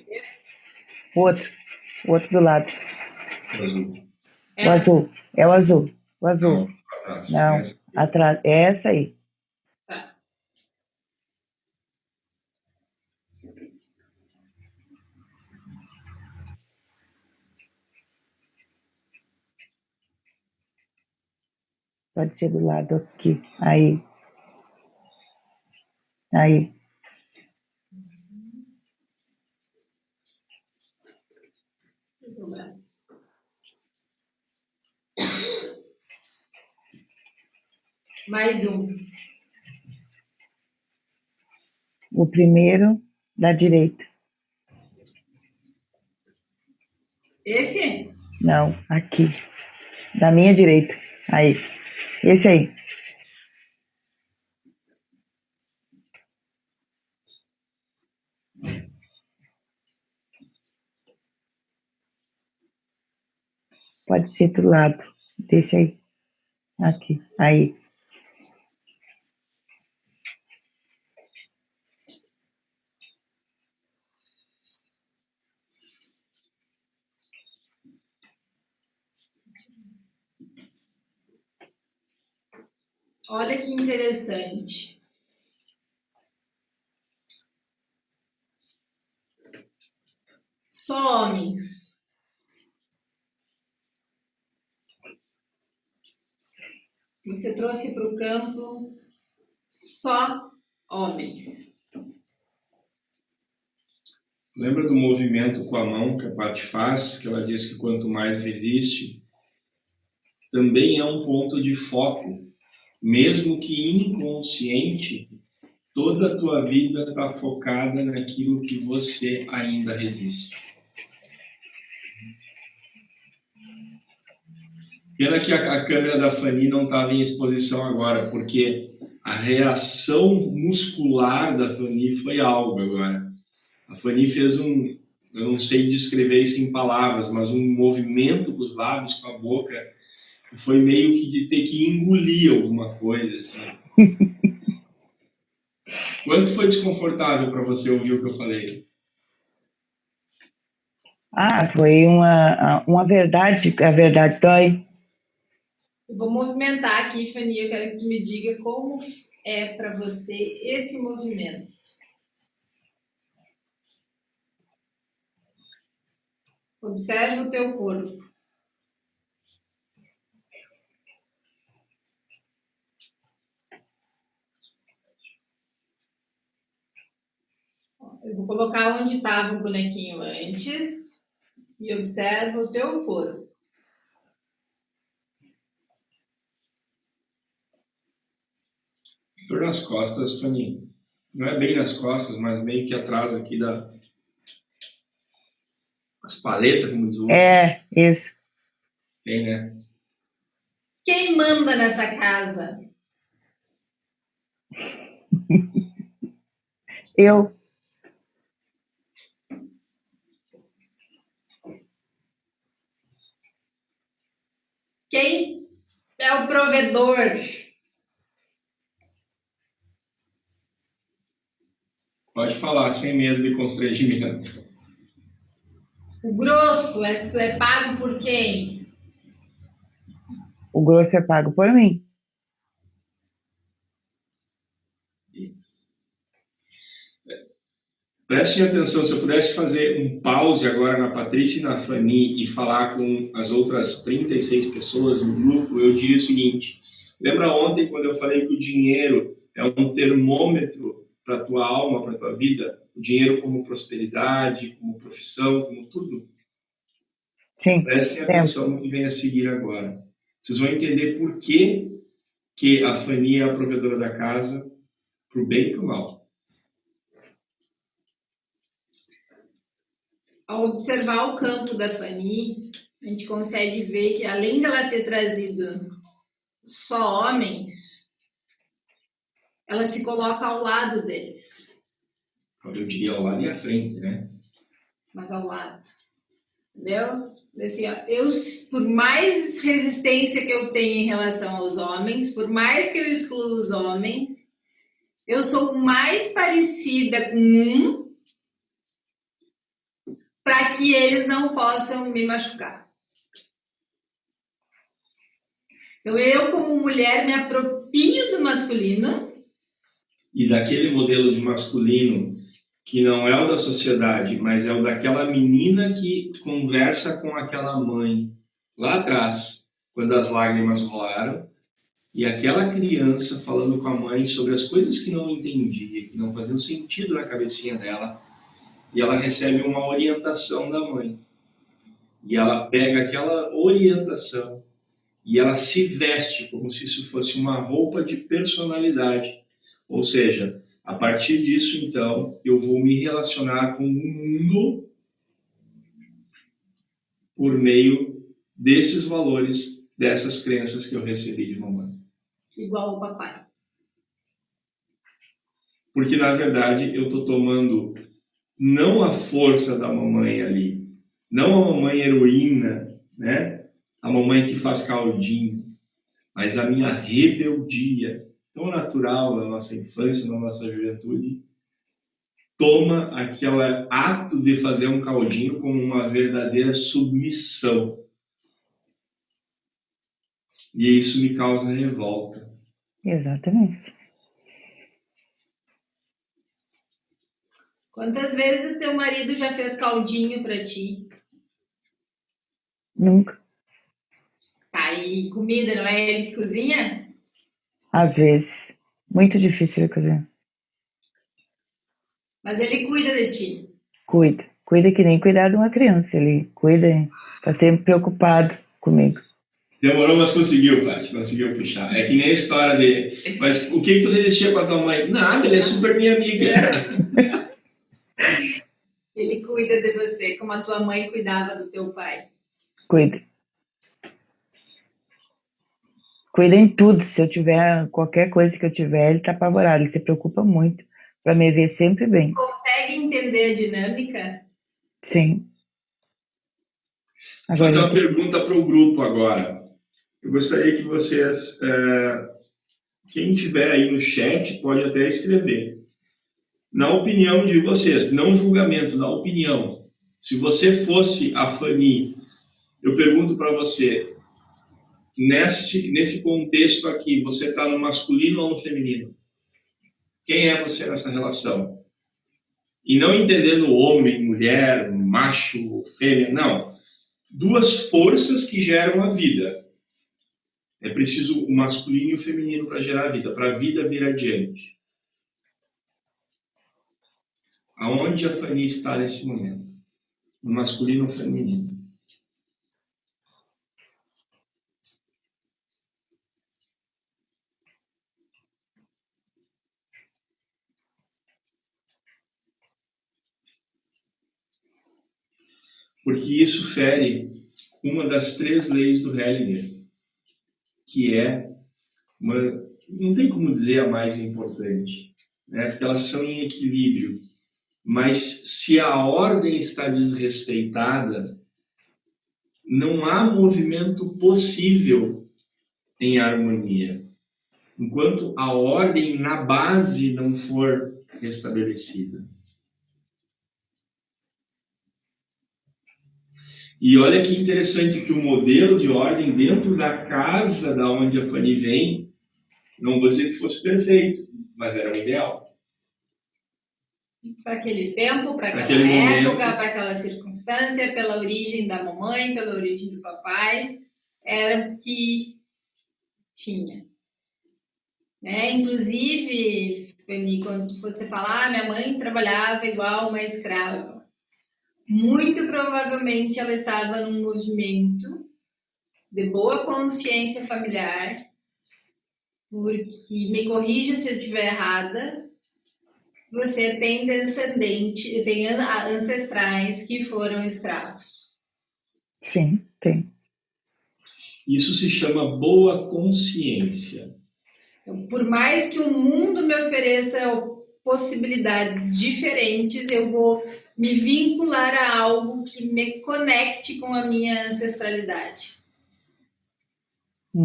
O outro do lado. O azul. O azul. É o azul. O azul. Não, atrás. Não, atrás. Essa aí. Tá. Pode ser do lado aqui. Aí. Aí. Usa o braço. Mais um. O primeiro da direita. Esse? Não, aqui. Da minha direita. Aí. Esse aí. Pode ser do lado desse aí. Aqui. Aí. Olha que interessante. Só homens. Você trouxe para o campo só homens. Lembra do movimento com a mão que a Paty faz, que ela diz que quanto mais resiste, também é um ponto de foco, mesmo que inconsciente. Toda a tua vida está focada naquilo que você ainda resiste. Pena que a câmera da Fanny não estava em exposição agora, porque a reação muscular da Fanny foi algo agora. A Fanny fez eu não sei descrever isso em palavras, mas um movimento com os lábios, com a boca, foi meio que de ter que engolir alguma coisa, assim. Quanto foi desconfortável para você ouvir o que eu falei? Foi uma verdade, a verdade dói. Eu vou movimentar aqui, Fanny, eu quero que tu me diga como é para você esse movimento. Observe o teu corpo. Eu vou colocar onde estava o bonequinho antes e observa o teu corpo. Dor nas costas, Fanny. Não é bem nas costas, mas meio que atrás aqui as paletas, como diz o outro. É, isso. Tem, né? Quem manda nessa casa? Eu. Quem é o provedor? Pode falar, sem medo de constrangimento. O grosso é pago por quem? O grosso é pago por mim. Isso. Prestem atenção, se eu pudesse fazer um pause agora na Patrícia e na Fanny e falar com as outras 36 pessoas no grupo, eu diria o seguinte: lembra ontem quando eu falei que o dinheiro é um termômetro para a tua alma, para a tua vida? O dinheiro como prosperidade, como profissão, como tudo? Sim. Prestem atenção no que vem a seguir agora. Vocês vão entender por que a Fanny é a provedora da casa, para o bem e para o mal. Ao observar o campo da Fanny, a gente consegue ver que, além dela ter trazido só homens, ela se coloca ao lado deles. Eu diria ao lado e à frente, né? Mas ao lado. Entendeu? Assim, ó, por mais resistência que eu tenha em relação aos homens, por mais que eu exclua os homens, eu sou mais parecida com um para que eles não possam me machucar. Então, eu, como mulher, me aproprio do masculino. E daquele modelo de masculino que não é o da sociedade, mas é o daquela menina que conversa com aquela mãe lá atrás, quando as lágrimas rolaram, e aquela criança falando com a mãe sobre as coisas que não entendia, que não faziam sentido na cabecinha dela, e ela recebe uma orientação da mãe. E ela pega aquela orientação e ela se veste como se isso fosse uma roupa de personalidade. Ou seja, a partir disso, então, eu vou me relacionar com o mundo por meio desses valores, dessas crenças que eu recebi de mamãe. Igual o papai. Porque, na verdade, eu estou tomando não a força da mamãe ali, não a mamãe heroína, né? A mamãe que faz caldinho, mas a minha rebeldia, tão natural na nossa infância, na nossa juventude, toma aquele ato de fazer um caldinho como uma verdadeira submissão. E isso me causa revolta. Exatamente. Quantas vezes o teu marido já fez caldinho para ti? Nunca. Tá, e comida, não é ele que cozinha? Às vezes. Muito difícil de cozinhar. Mas ele cuida de ti. Cuida. Cuida que nem cuidar de uma criança. Ele cuida, tá sempre preocupado comigo. Demorou, mas conseguiu, Paty. Conseguiu puxar. É que nem a história de... Mas o que tu resistia com a tua mãe? Nada, ele é super minha amiga. Ele cuida de você como a tua mãe cuidava do teu pai. Cuida. Cuida em tudo. Se eu tiver qualquer coisa que eu tiver, ele tá apavorado. Ele se preocupa muito para me ver sempre bem. Consegue entender a dinâmica? Sim. Vou fazer Agora, uma pergunta para o grupo agora. Eu gostaria que vocês, quem tiver aí no chat, pode até escrever. Na opinião de vocês, não julgamento, na opinião. Se você fosse a Fanny, eu pergunto para você, nesse contexto aqui, você está no masculino ou no feminino? Quem é você nessa relação? E não entendendo homem, mulher, macho, fêmea, não. Duas forças que geram a vida. É preciso o masculino e o feminino para gerar a vida, para a vida vir adiante. Aonde a Fanny está nesse momento? No masculino ou feminino? Porque isso fere uma das 3 leis do Hellinger, que é não tem como dizer a mais importante, né? Porque elas são em equilíbrio. Mas se a ordem está desrespeitada, não há movimento possível em harmonia. Enquanto a ordem na base não for restabelecida. E olha que interessante que o modelo de ordem dentro da casa da onde a Fanny vem, não vou dizer que fosse perfeito, mas era o ideal. Para aquele tempo, para aquela Aquele época, momento. para aquela circunstância, pela origem da mamãe, pela origem do papai, era o que tinha. Né? Inclusive, Fanny, quando você falar, minha mãe trabalhava igual uma escrava. Muito provavelmente ela estava num movimento de boa consciência familiar, porque, me corrija se eu estiver errada, você tem descendente, tem ancestrais que foram escravos. sim, tem. Isso se chama boa consciência. Então, por mais que o mundo me ofereça possibilidades diferentes, eu vou me vincular a algo que me conecte com a minha ancestralidade. E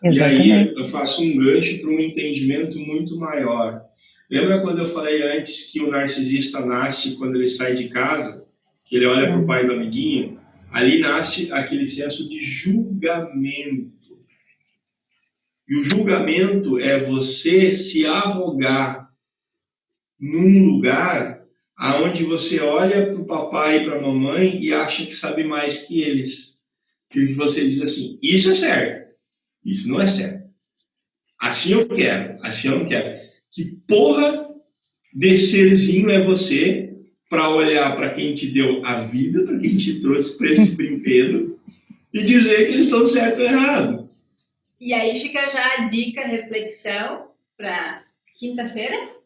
aí Exatamente. eu faço um gancho para um entendimento muito maior. Lembra quando eu falei antes que o narcisista nasce quando ele sai de casa, que ele olha para o pai do amiguinho? Ali nasce aquele senso de julgamento. E o julgamento é você se arrogar num lugar aonde você olha para o papai e para a mamãe e acha que sabe mais que eles. Que você diz assim, isso é certo, isso não é certo. Assim eu quero, assim eu não quero. Que porra de serzinho é você para olhar para quem te deu a vida, para quem te trouxe para esse brinquedo e dizer que eles estão certo ou errado? E aí fica já a dica, reflexão para quinta-feira.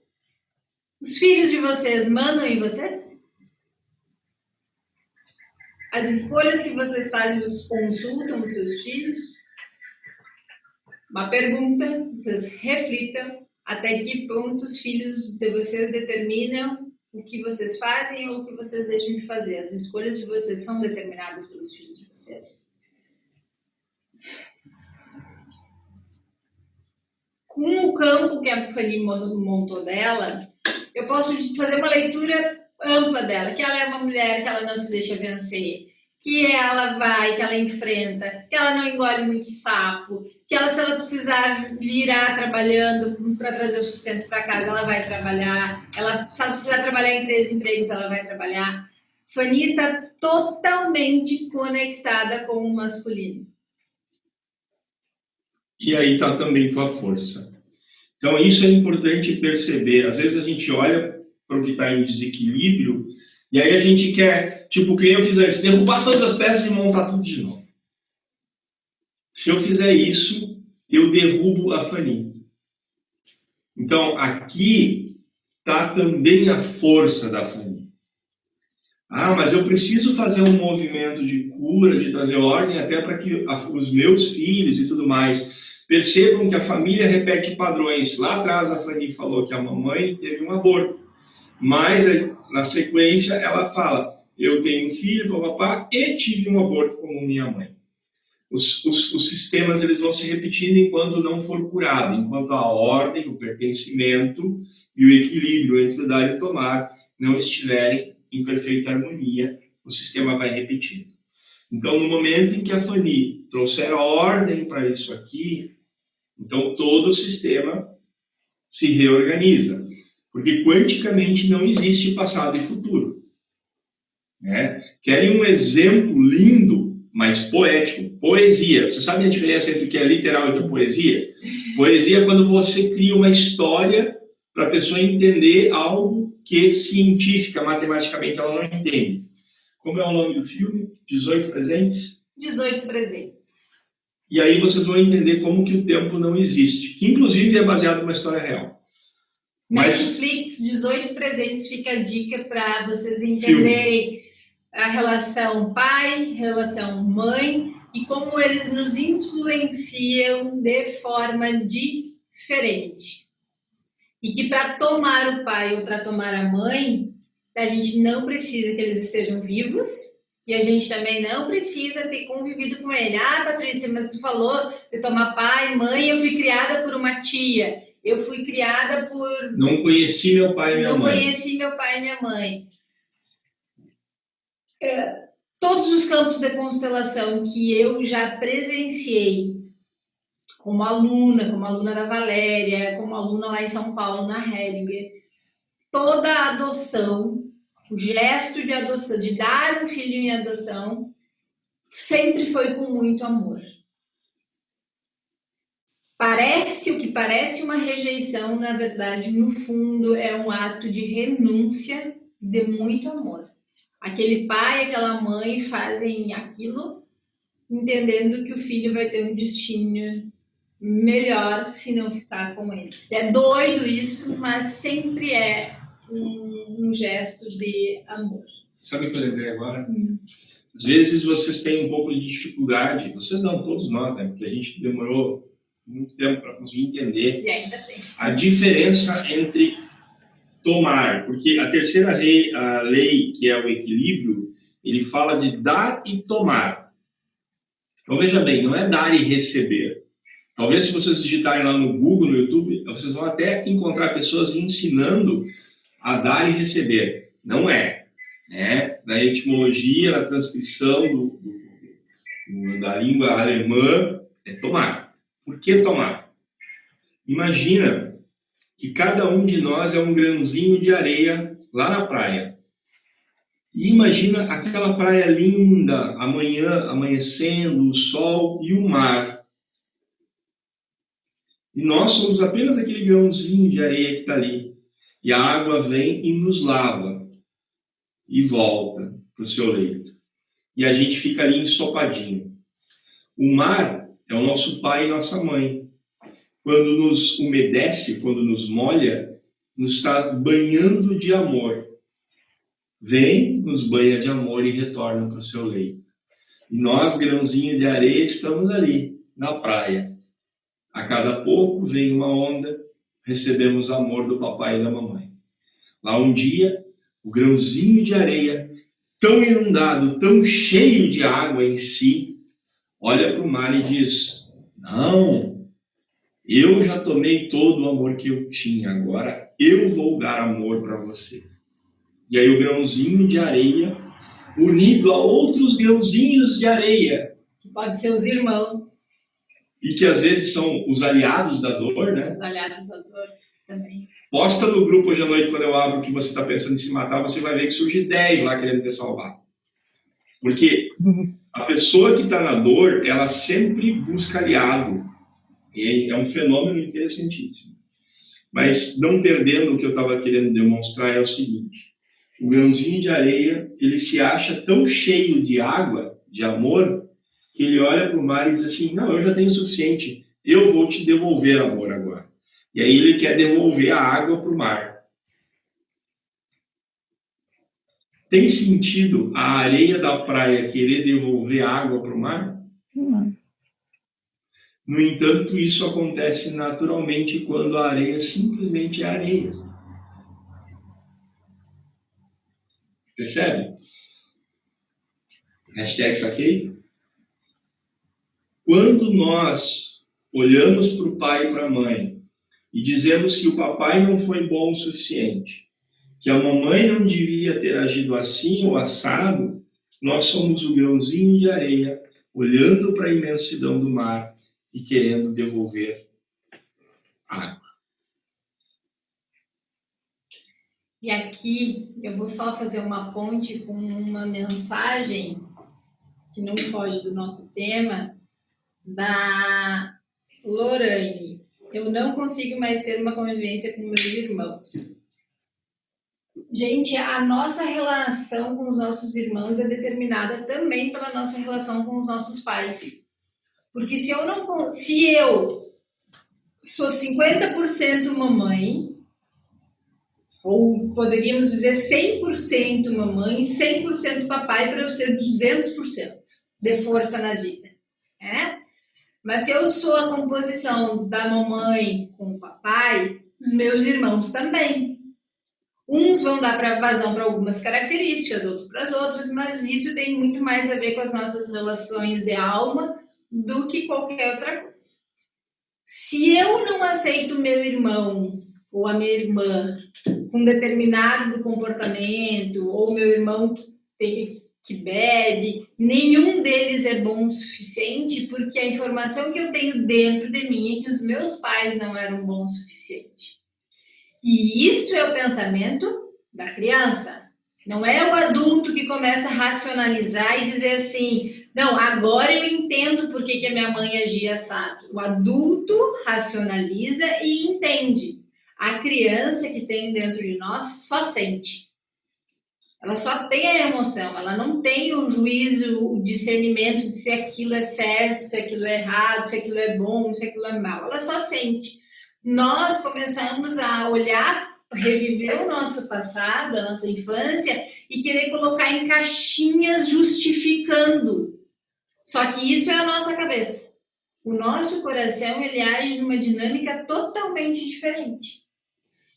Os filhos de vocês mandam em vocês? As escolhas que vocês fazem, vocês consultam os seus filhos? Uma pergunta, vocês reflitam até que ponto os filhos de vocês determinam o que vocês fazem ou o que vocês deixam de fazer. As escolhas de vocês são determinadas pelos filhos de vocês. Com o campo que a Fanny montou dela, eu posso fazer uma leitura ampla dela, que ela é uma mulher que ela não se deixa vencer, que ela vai, que ela enfrenta, que ela não engole muito sapo, que ela, se ela precisar virar trabalhando para trazer o sustento para casa, ela vai trabalhar, ela, se ela precisar trabalhar em 3 empregos, ela vai trabalhar. Fanny está totalmente conectada com o masculino. E aí está também com a força. Então isso é importante perceber. Às vezes a gente olha para o que está em desequilíbrio e aí a gente quer, tipo, que eu fiz antes, derrubar todas as peças e montar tudo de novo. Se eu fizer isso, eu derrubo a Fanny. Então, aqui está também a força da Fanny. Ah, mas eu preciso fazer um movimento de cura, de trazer ordem, até para que os meus filhos e tudo mais percebam que a família repete padrões. Lá atrás a Fanny falou que a mamãe teve um aborto, mas na sequência ela fala, eu tenho um filho, papapá, e tive um aborto como minha mãe. Os sistemas eles vão se repetindo enquanto não for curado, enquanto a ordem, o pertencimento e o equilíbrio entre o dar e o tomar não estiverem em perfeita harmonia, o sistema vai repetindo. Então, no momento em que a Fanny trouxer a ordem para isso aqui, então todo o sistema se reorganiza, porque quanticamente não existe passado e futuro. Né? Querem um exemplo lindo, mas poético? Poesia. Você sabe a diferença entre o que é literal e o que é poesia? Poesia é quando você cria uma história para a pessoa entender algo que científica, matematicamente, ela não entende. Como é o nome do filme? 18 presentes? 18 presentes. E aí vocês vão entender como que o tempo não existe, que inclusive é baseado numa história real. Mas... Netflix, 18 presentes, fica a dica para vocês entenderem a relação pai, relação mãe e como eles nos influenciam de forma diferente. E que para tomar o pai ou para tomar a mãe, a gente não precisa que eles estejam vivos e a gente também não precisa ter convivido com ele. Ah, Patrícia, mas tu falou de tomar pai, mãe, eu fui criada por uma tia, eu fui criada por... Não conheci meu pai e minha mãe. Não conheci meu pai e minha mãe. Todos os campos de constelação que eu já presenciei como aluna da Valéria, como aluna lá em São Paulo, na Hellinger, toda a adoção, o gesto de adoção, de dar um filho em adoção, sempre foi com muito amor. O que parece uma rejeição, na verdade, no fundo, é um ato de renúncia de muito amor. Aquele pai, aquela mãe fazem aquilo, entendendo que o filho vai ter um destino melhor se não ficar com eles. É doido isso, mas sempre é um gesto de amor. Sabe o que eu lembrei agora? Às vezes vocês têm um pouco de dificuldade, vocês não, todos nós, né? Porque a gente demorou muito tempo para conseguir entender E ainda tem. a diferença entre tomar, porque a terceira lei, que é o equilíbrio, ele fala de dar e tomar. Então veja bem, não é dar e receber. Talvez se vocês digitarem lá no Google, no YouTube, vocês vão até encontrar pessoas ensinando a dar e receber. Não é. Né? Na etimologia, na transcrição da língua alemã, é tomar. Por que tomar? Imagina que cada um de nós é um grãozinho de areia lá na praia. E imagina aquela praia linda, amanhã, amanhecendo, o sol e o mar. E nós somos apenas aquele grãozinho de areia que está ali. E a água vem e nos lava. E volta para o seu leito. E a gente fica ali ensopadinho. O mar é o nosso pai e nossa mãe. Quando nos umedece, quando nos molha, nos está banhando de amor. Vem, nos banha de amor e retorna para o seu leito. E nós, grãozinho de areia, estamos ali, na praia. A cada pouco vem uma onda, recebemos amor do papai e da mamãe. Lá um dia, o grãozinho de areia, tão inundado, tão cheio de água em si, olha para o mar e diz, não, eu já tomei todo o amor que eu tinha, agora eu vou dar amor para você. E aí o grãozinho de areia, unido a outros grãozinhos de areia, Pode ser os irmãos, e que às vezes são os aliados da dor, né? os aliados da dor também. Posta no grupo hoje à noite, quando eu abro que você está pensando em se matar, você vai ver que surge 10 lá querendo te salvar. Porque a pessoa que está na dor, ela sempre busca aliado. E é um fenômeno interessantíssimo. Mas não perdendo o que eu estava querendo demonstrar é o seguinte. O grãozinho de areia, ele se acha tão cheio de água, de amor, que ele olha para o mar e diz assim, não, eu já tenho o suficiente, eu vou te devolver amor agora. E aí ele quer devolver a água para o mar. Tem sentido a areia da praia querer devolver a água para o mar? Não. No entanto, isso acontece naturalmente quando a areia simplesmente é areia. Percebe? Hashtag saquei. Quando nós olhamos para o pai e para a mãe e dizemos que o papai não foi bom o suficiente, que a mamãe não devia ter agido assim ou assado, nós somos o grãozinho de areia olhando para a imensidão do mar e querendo devolver água. E aqui eu vou só fazer uma ponte com uma mensagem que não foge do nosso tema, da Lorane. Eu não consigo mais ter uma convivência com meus irmãos. Gente, a nossa relação com os nossos irmãos é determinada também pela nossa relação com os nossos pais. Porque se eu sou 50% mamãe, ou poderíamos dizer 100% mamãe e 100% papai, para eu ser 200% de força na vida. Né? Mas se eu sou a composição da mamãe com o papai, os meus irmãos também. Uns vão dar vazão para algumas características, outros para as outras, mas isso tem muito mais a ver com as nossas relações de alma do que qualquer outra coisa. Se eu não aceito meu irmão ou a minha irmã com determinado comportamento, ou meu irmão que bebe, nenhum deles é bom o suficiente, porque a informação que eu tenho dentro de mim é que os meus pais não eram bons o suficiente. E isso é o pensamento da criança. Não é o adulto que começa a racionalizar e dizer assim, não, agora eu entendo por que a minha mãe agia assado. O adulto racionaliza e entende. A criança que tem dentro de nós só sente. Ela só tem a emoção, ela não tem o juízo, o discernimento de se aquilo é certo, se aquilo é errado, se aquilo é bom, se aquilo é mal. Ela só sente. Nós começamos a olhar, reviver o nosso passado, a nossa infância, e querer colocar em caixinhas justificando. Só que isso é a nossa cabeça. O nosso coração, ele age numa dinâmica totalmente diferente.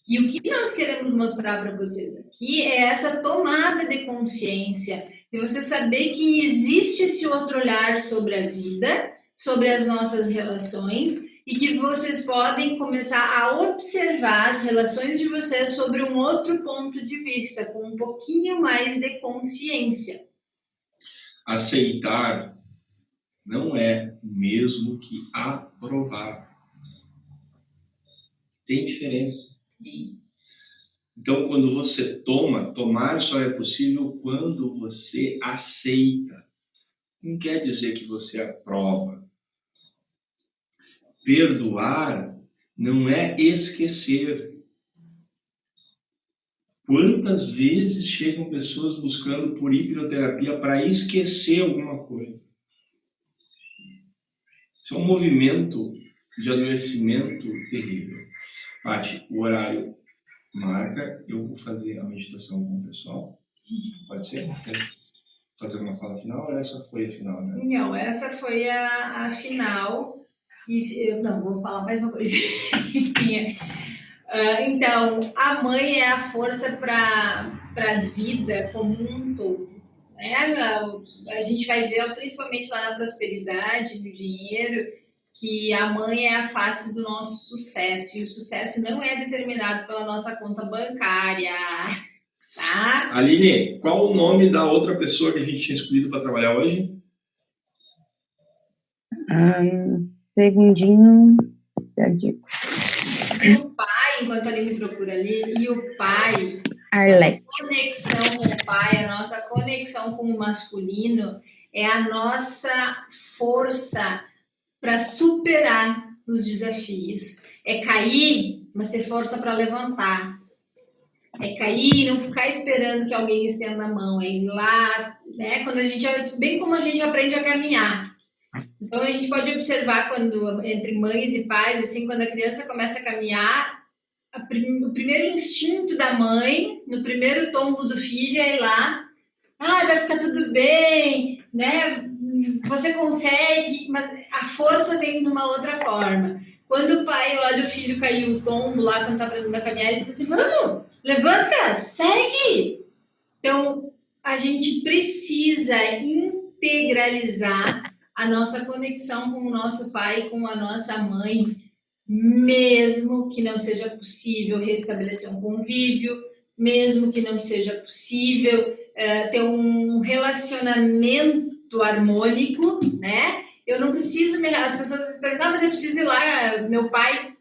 E o que nós queremos mostrar para vocês aqui é essa tomada de consciência, de você saber que existe esse outro olhar sobre a vida, sobre as nossas relações, e que vocês podem começar a observar as relações de vocês sobre um outro ponto de vista, com um pouquinho mais de consciência. Aceitar não é o mesmo que aprovar. Tem diferença. Então, quando você tomar só é possível quando você aceita. Não quer dizer que você aprova. Perdoar não é esquecer. Quantas vezes chegam pessoas buscando por hipnoterapia para esquecer alguma coisa? Isso é um movimento de adoecimento terrível. Paty, o horário marca, eu vou fazer a meditação com o pessoal. Pode ser? Quer fazer uma fala final ou essa foi a final, né? Não, essa foi a final. E eu não vou falar mais uma coisinha. Então, a mãe é a força para a vida como um todo. Né? A gente vai ver, principalmente lá na prosperidade, no dinheiro, que a mãe é a face do nosso sucesso. E o sucesso não é determinado pela nossa conta bancária. Tá? Aline, qual o nome da outra pessoa que a gente tinha escolhido para trabalhar hoje? Segundinho, já digo. E o pai, enquanto a Aline procura ali, e o pai, Arlete. nossa conexão com o pai, a nossa conexão com o masculino é a nossa força para superar os desafios. É cair, mas ter força para levantar. É cair e não ficar esperando que alguém estenda a mão. É ir lá, né? Quando a gente, bem como a gente aprende a caminhar. Então a gente pode observar quando entre mães e pais, assim, quando a criança começa a caminhar, o primeiro instinto da mãe, no primeiro tombo do filho, é ir lá, vai ficar tudo bem, né? Você consegue, mas a força vem de uma outra forma. Quando o pai olha o filho cair o tombo lá, quando tá aprendendo a caminhar, ele diz assim: vamos, levanta, segue. Então, a gente precisa integralizar a nossa conexão com o nosso pai, com a nossa mãe, mesmo que não seja possível restabelecer um convívio, mesmo que não seja possível ter um relacionamento harmônico, né? Eu não preciso, as pessoas se perguntam, mas eu preciso ir lá, meu pai,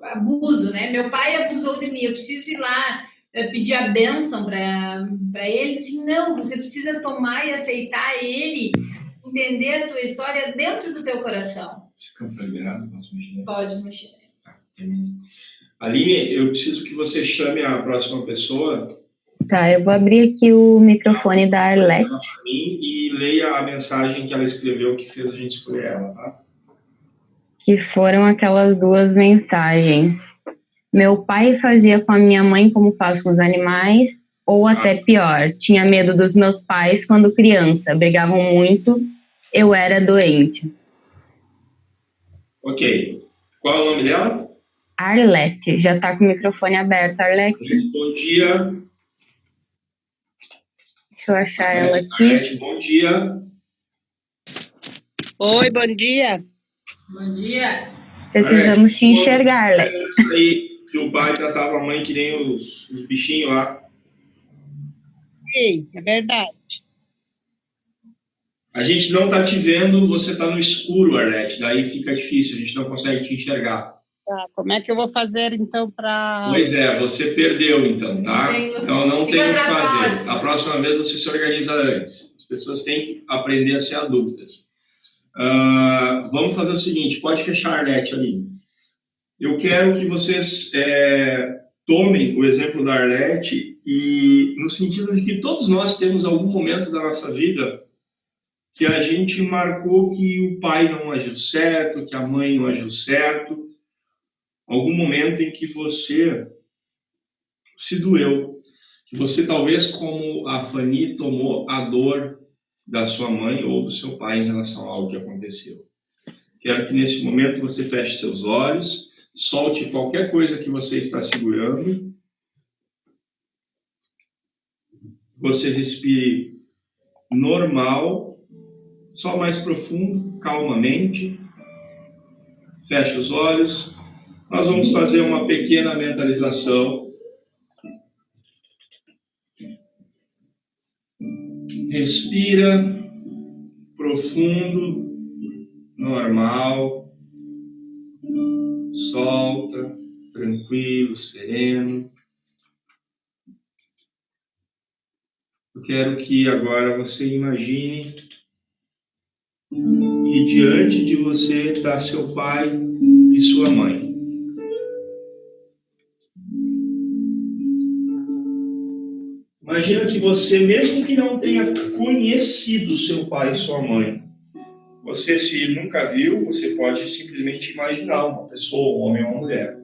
abuso, né? Meu pai abusou de mim, eu preciso ir lá pedir a bênção para ele. Assim, não, você precisa tomar e aceitar ele, entender a tua história dentro do teu coração. Esse campo foi liberado? Posso mexer? Pode mexer. Tá, termine. Aline, eu preciso que você chame a próxima pessoa. Tá, eu vou abrir aqui o microfone da Arlete. E leia a mensagem que ela escreveu que fez a gente escolher ela, tá? Que foram aquelas duas mensagens. Meu pai fazia com a minha mãe como faz com os animais, ou até pior, tinha medo dos meus pais quando criança, brigavam muito, eu era doente. Ok. Qual é o nome dela? Arlete, já tá com o microfone aberto, Arlete. Bom dia. Deixa eu achar ela aqui. Arlete, bom dia. Oi, bom dia. Bom dia. Precisamos te enxergar, Arlete. Isso aí que o pai tratava a mãe que nem os bichinhos lá. Sim, é verdade. A gente não tá te vendo, você tá no escuro, Arlete. Daí fica difícil, a gente não consegue te enxergar. Tá, como é que eu vou fazer, então, para... Pois é, você perdeu, então, tá? Então não tem o que fazer. Próxima. A próxima vez você se organiza antes. As pessoas têm que aprender a ser adultas. Vamos fazer o seguinte, pode fechar a Arlete ali. Eu quero que vocês tomem o exemplo da Arlete e no sentido de que todos nós temos algum momento da nossa vida que a gente marcou que o pai não agiu certo, que a mãe não agiu certo. Algum momento em que você se doeu, que você talvez, como a Fanny, tomou a dor da sua mãe ou do seu pai em relação a algo que aconteceu. Quero que nesse momento você feche seus olhos, solte qualquer coisa que você está segurando, você respire normal, só mais profundo, calmamente, feche os olhos. Nós vamos fazer uma pequena mentalização. Respira profundo, normal, solta, tranquilo, sereno. Eu quero que agora você imagine que diante de você está seu pai e sua mãe. Imagina que você, mesmo que não tenha conhecido seu pai e sua mãe, você, se nunca viu, você pode simplesmente imaginar uma pessoa, um homem ou uma mulher.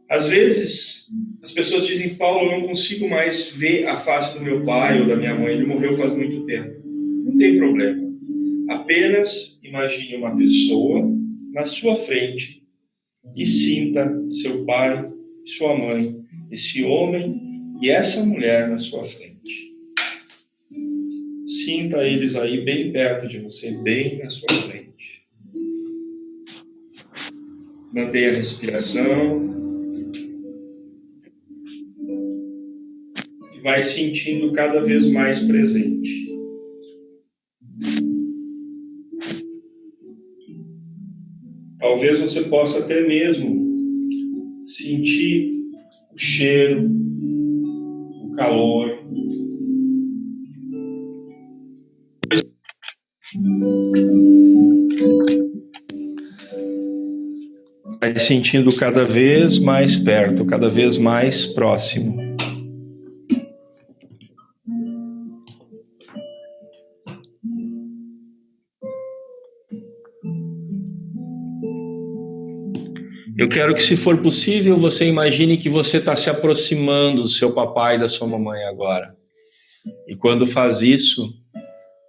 Às vezes, as pessoas dizem, Paulo, eu não consigo mais ver a face do meu pai ou da minha mãe, ele morreu faz muito tempo. Não tem problema. Apenas imagine uma pessoa na sua frente e sinta seu pai e sua mãe, esse homem e essa mulher na sua frente. Sinta eles aí bem perto de você, bem na sua frente. Mantenha a respiração. E vai sentindo cada vez mais presente. Talvez você possa até mesmo sentir o cheiro, o calor. Vai sentindo cada vez mais perto, cada vez mais próximo. Eu quero que, se for possível, você imagine que você está se aproximando do seu papai e da sua mamãe agora. E quando faz isso,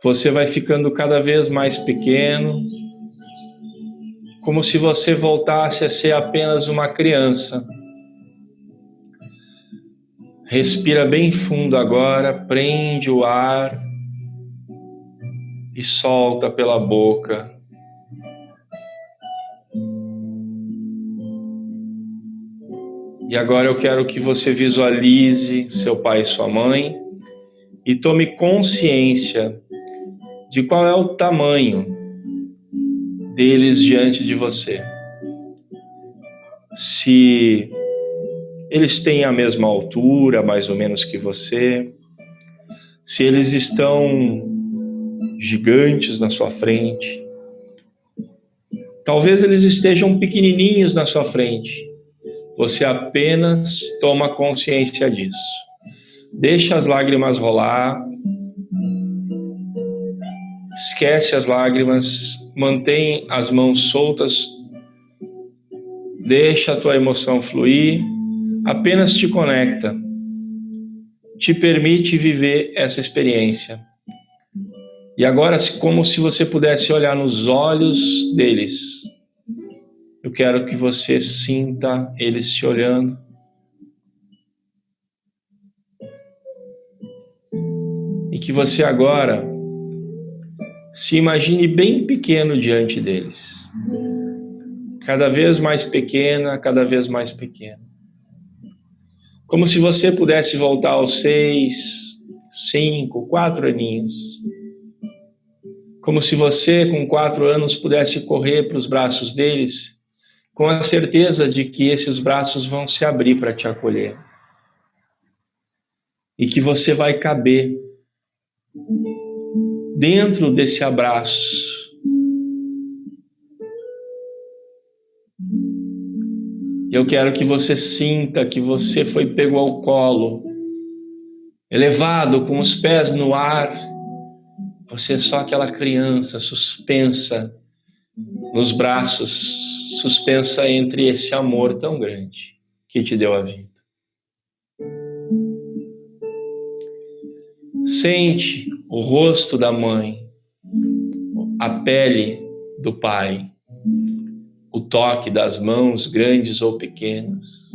você vai ficando cada vez mais pequeno, como se você voltasse a ser apenas uma criança. Respira bem fundo agora, prende o ar e solta pela boca. E agora eu quero que você visualize seu pai e sua mãe e tome consciência de qual é o tamanho deles diante de você. Se eles têm a mesma altura, mais ou menos, que você, se eles estão gigantes na sua frente, talvez eles estejam pequenininhos na sua frente. Você apenas toma consciência disso. Deixa as lágrimas rolar. Esquece as lágrimas. Mantém as mãos soltas. Deixa a tua emoção fluir. Apenas te conecta. Te permite viver essa experiência. E agora, como se você pudesse olhar nos olhos deles, eu quero que você sinta eles te olhando. E que você agora se imagine bem pequeno diante deles. Cada vez mais pequena, cada vez mais pequena. Como se você pudesse voltar aos 6, 5, 4 aninhos. Como se você, com 4 anos, pudesse correr para os braços deles, com a certeza de que esses braços vão se abrir para te acolher. E que você vai caber dentro desse abraço. E eu quero que você sinta que você foi pego ao colo, elevado com os pés no ar. Você é só aquela criança suspensa nos braços, suspensa entre esse amor tão grande que te deu a vida. Sente o rosto da mãe, a pele do pai, o toque das mãos grandes ou pequenas.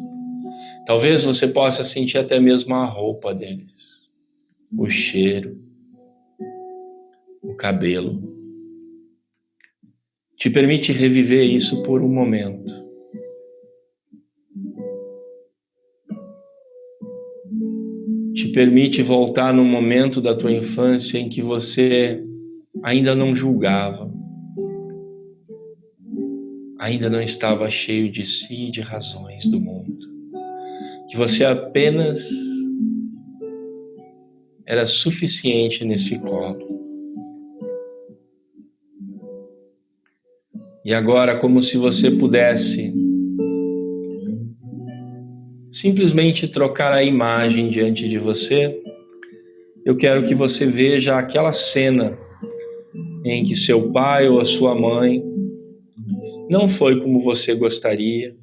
Talvez você possa sentir até mesmo a roupa deles, o cheiro, o cabelo. Te permite reviver isso por um momento. Te permite voltar num momento da tua infância em que você ainda não julgava, ainda não estava cheio de si e de razões do mundo, que você apenas era suficiente nesse colo. E agora, como se você pudesse simplesmente trocar a imagem diante de você, eu quero que você veja aquela cena em que seu pai ou a sua mãe não foi como você gostaria.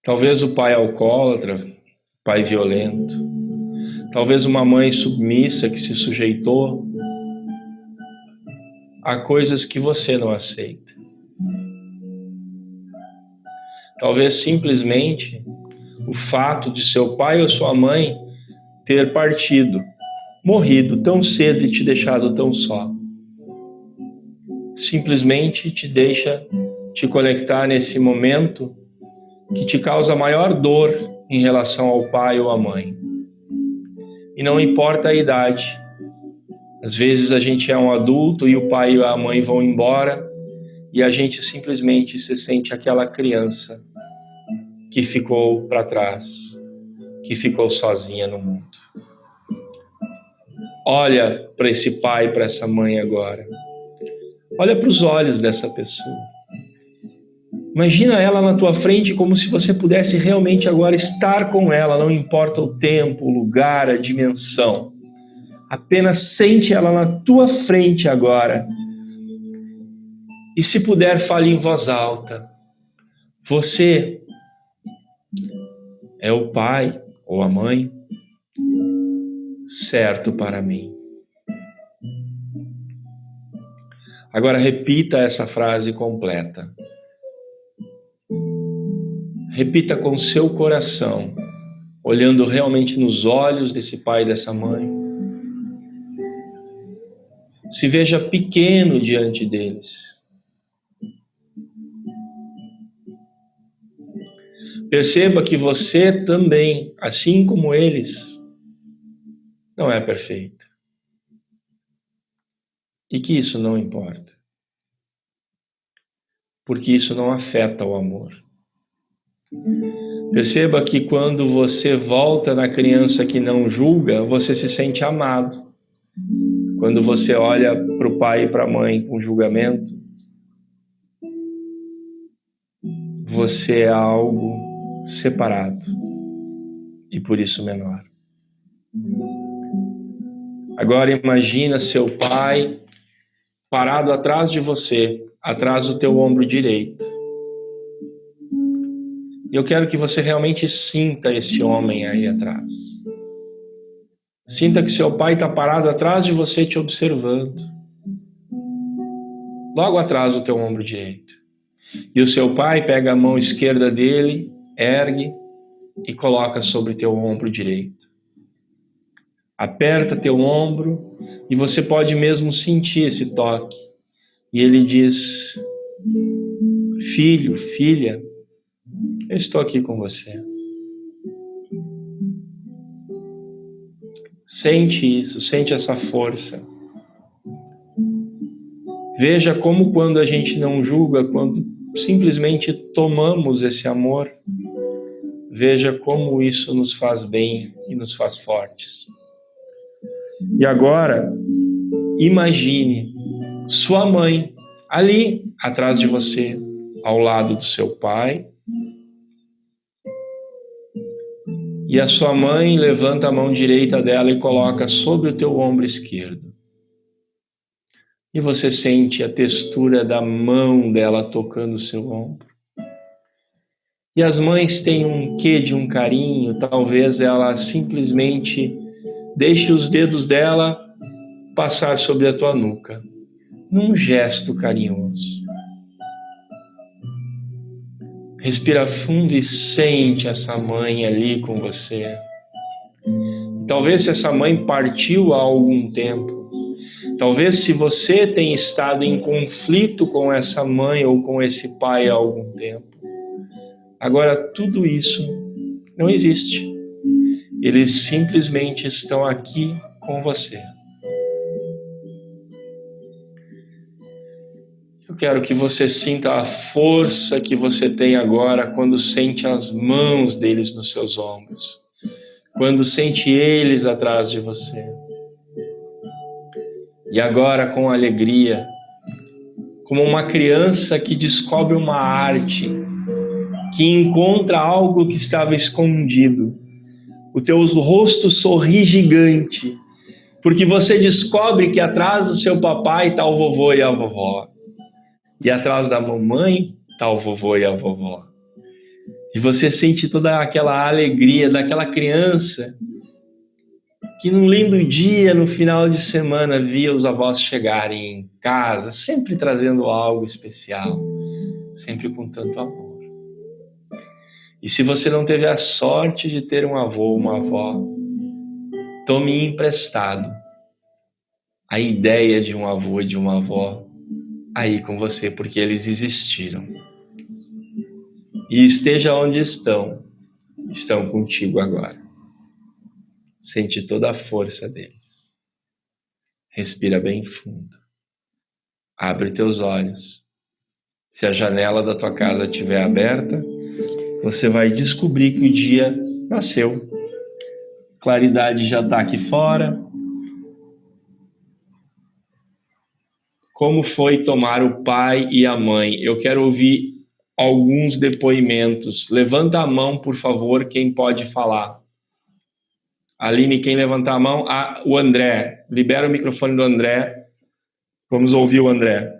Talvez o pai alcoólatra, pai violento. Talvez uma mãe submissa que se sujeitou a coisas que você não aceita. Talvez simplesmente o fato de seu pai ou sua mãe ter partido, morrido tão cedo e te deixado tão só, simplesmente te deixa te conectar nesse momento que te causa maior dor em relação ao pai ou à mãe. E não importa a idade. Às vezes a gente é um adulto e o pai e a mãe vão embora e a gente simplesmente se sente aquela criança que ficou para trás, que ficou sozinha no mundo. Olha para esse pai, para essa mãe agora. Olha para os olhos dessa pessoa. Imagina ela na tua frente como se você pudesse realmente agora estar com ela, não importa o tempo, o lugar, a dimensão. Apenas sente ela na tua frente agora, E se puder, fale em voz alta. Você é o pai ou a mãe certo para mim. Agora repita essa frase completa. Repita com seu coração, olhando realmente nos olhos desse pai e dessa mãe. Se veja pequeno diante deles. Perceba que você também, assim como eles, não é perfeito. E que isso não importa. Porque isso não afeta o amor. Perceba que quando você volta na criança que não julga, você se sente amado. Quando você olha para o pai e para a mãe com julgamento, você é algo separado e por isso menor. Agora imagina seu pai parado atrás de você, atrás do teu ombro direito. E eu quero que você realmente sinta esse homem aí atrás. Sinta que seu pai está parado atrás de você te observando. Logo atrás do teu ombro direito. E o seu pai pega a mão esquerda dele, ergue e coloca sobre teu ombro direito. Aperta teu ombro e você pode mesmo sentir esse toque. E ele diz: filho, filha, eu estou aqui com você. Sente isso, sente essa força. Veja como quando a gente não julga, quando simplesmente tomamos esse amor, veja como isso nos faz bem e nos faz fortes. E agora, imagine sua mãe ali atrás de você, ao lado do seu pai. E a sua mãe levanta a mão direita dela e coloca sobre o teu ombro esquerdo. E você sente a textura da mão dela tocando o seu ombro. E as mães têm um quê de um carinho, talvez ela simplesmente deixe os dedos dela passar sobre a tua nuca, num gesto carinhoso. Respira fundo e sente essa mãe ali com você. Talvez se essa mãe partiu há algum tempo, talvez se você tem estado em conflito com essa mãe ou com esse pai há algum tempo, agora tudo isso não existe. Eles simplesmente estão aqui com você. Eu quero que você sinta a força que você tem agora quando sente as mãos deles nos seus ombros, quando sente eles atrás de você. E agora, com alegria, como uma criança que descobre uma arte, que encontra algo que estava escondido, o teu rosto sorri gigante, porque você descobre que atrás do seu papai está o vovô e a vovó. E atrás da mamãe está o vovô e a vovó. E você sente toda aquela alegria daquela criança que num lindo dia, no final de semana, via os avós chegarem em casa, sempre trazendo algo especial, sempre com tanto amor. E se você não teve a sorte de ter um avô ou uma avó, tome emprestado a ideia de um avô e de uma avó aí com você, porque eles existiram. E esteja onde estão contigo agora. Sente toda a força deles. Respira bem fundo. Abre teus olhos. Se a janela da tua casa estiver aberta, você vai descobrir que o dia nasceu. Claridade já está aqui fora. Como foi tomar o pai e a mãe? Eu quero ouvir alguns depoimentos. Levanta a mão, por favor, quem pode falar. Aline, quem levantar a mão? O André. Libera o microfone do André. Vamos ouvir o André.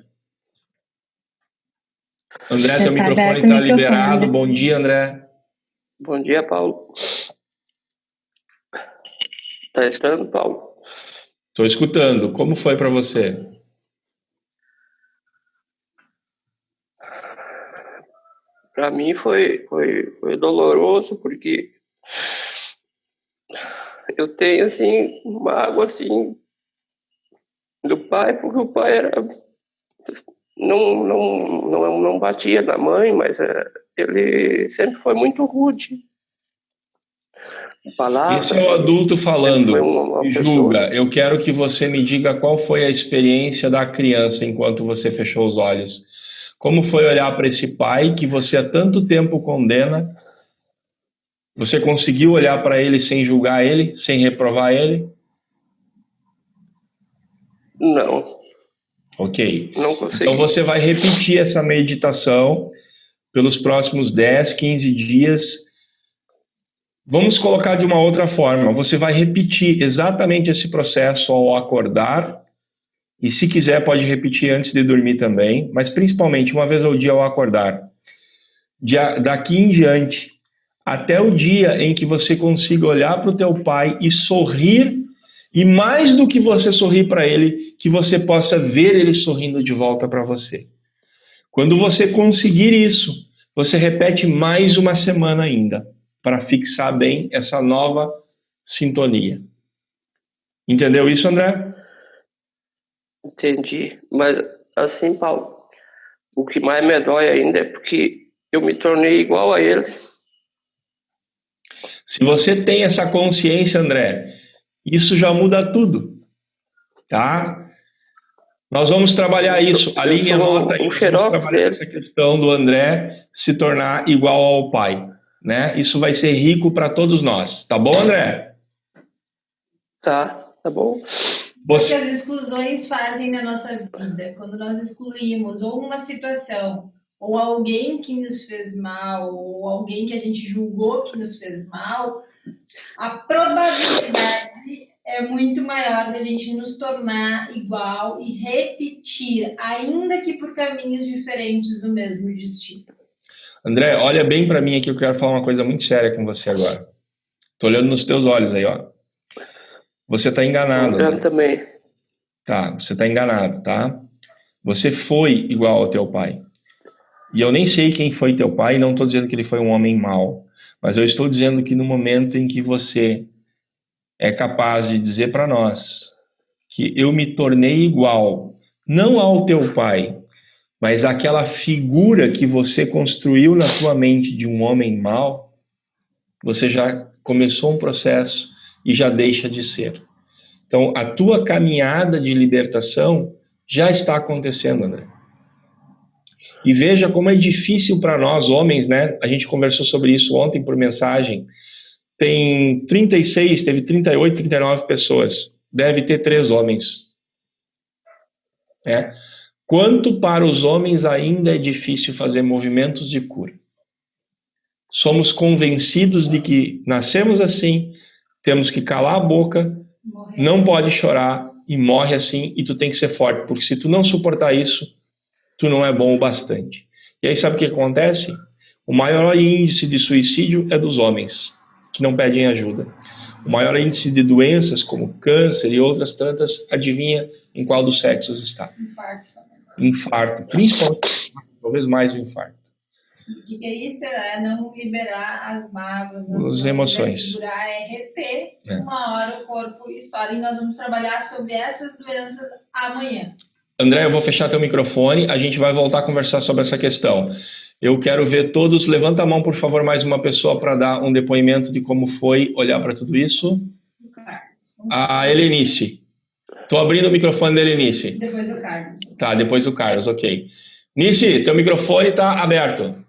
André, Já teu tá microfone aberto o está microfone, liberado. André. Bom dia, André. Bom dia, Paulo. Tá escutando, Paulo? Estou escutando. Como foi para você? Para mim foi doloroso, porque eu tenho, assim, mágoa, assim, do pai, porque o pai era... Não batia na mãe, mas ele sempre foi muito rude. Esse é o Palavras, adulto sempre foi falando. uma Me pessoa... julga. Eu quero que você me diga qual foi a experiência da criança enquanto você fechou os olhos. Como foi olhar para esse pai que você há tanto tempo condena? Você conseguiu olhar para ele sem julgar ele, sem reprovar ele? Não, Ok. não Então consegui. você vai repetir essa meditação pelos próximos 10, 15 dias. Vamos colocar de uma outra forma. Você vai repetir exatamente esse processo ao acordar. E se quiser, pode repetir antes de dormir também. Mas principalmente uma vez ao dia ao acordar. Daqui em diante, até o dia em que você consiga olhar para o teu pai e sorrir. E mais do que você sorrir para ele, que você possa ver ele sorrindo de volta para você. Quando você conseguir isso, você repete mais uma semana ainda, para fixar bem essa nova sintonia. Entendeu isso, André? Entendi. Mas, assim, Paulo, o que mais me dói ainda é porque eu me tornei igual a ele. Se você tem essa consciência, André, isso já muda tudo, tá? Nós vamos trabalhar isso. Aline, anota aí, nós vamos xerox trabalhar essa questão do André se tornar igual ao pai, né? Isso vai ser rico para todos nós. Tá bom, André? Tá bom. O que as exclusões fazem na nossa vida? Quando nós excluímos ou uma situação, ou alguém que nos fez mal, ou alguém que a gente julgou que nos fez mal, a probabilidade é muito maior da gente nos tornar igual e repetir, ainda que por caminhos diferentes, o mesmo destino. André, olha bem para mim aqui, eu quero falar uma coisa muito séria com você agora. Tô olhando nos teus olhos aí, ó. Você tá enganado. Eu também. Tá, você tá enganado, tá? Você foi igual ao teu pai. E eu nem sei quem foi teu pai, não tô dizendo que ele foi um homem mau, mas eu estou dizendo que no momento em que você é capaz de dizer para nós que eu me tornei igual, não ao teu pai, mas àquela figura que você construiu na tua mente de um homem mau, você já começou um processo e já deixa de ser. Então, a tua caminhada de libertação já está acontecendo, André. E veja como é difícil para nós, homens, né? A gente conversou sobre isso ontem por mensagem. Tem 36, teve 38, 39 pessoas. Deve ter 3 homens. Quanto para os homens ainda é difícil fazer movimentos de cura. Somos convencidos de que nascemos assim, temos que calar a boca, não pode chorar e morre assim, e tu tem que ser forte, porque se tu não suportar isso, tu não é bom o bastante. E aí sabe o que acontece? O maior índice de suicídio é dos homens, que não pedem ajuda. O maior índice de doenças, como câncer e outras tantas, adivinha em qual dos sexos está? Infarto também. Infarto, principalmente, talvez mais o infarto. O que é isso? É não liberar as mágoas, as emoções. É segurar, é reter. Uma hora o corpo estoura, e nós vamos trabalhar sobre essas doenças amanhã. André, eu vou fechar teu microfone, a gente vai voltar a conversar sobre essa questão. Eu quero ver todos, levanta a mão, por favor, mais uma pessoa para dar um depoimento de como foi olhar para tudo isso. A Helenice. Estou abrindo o microfone da Helenice. Depois o Carlos. Tá, depois o Carlos, ok. Nice, teu microfone está aberto.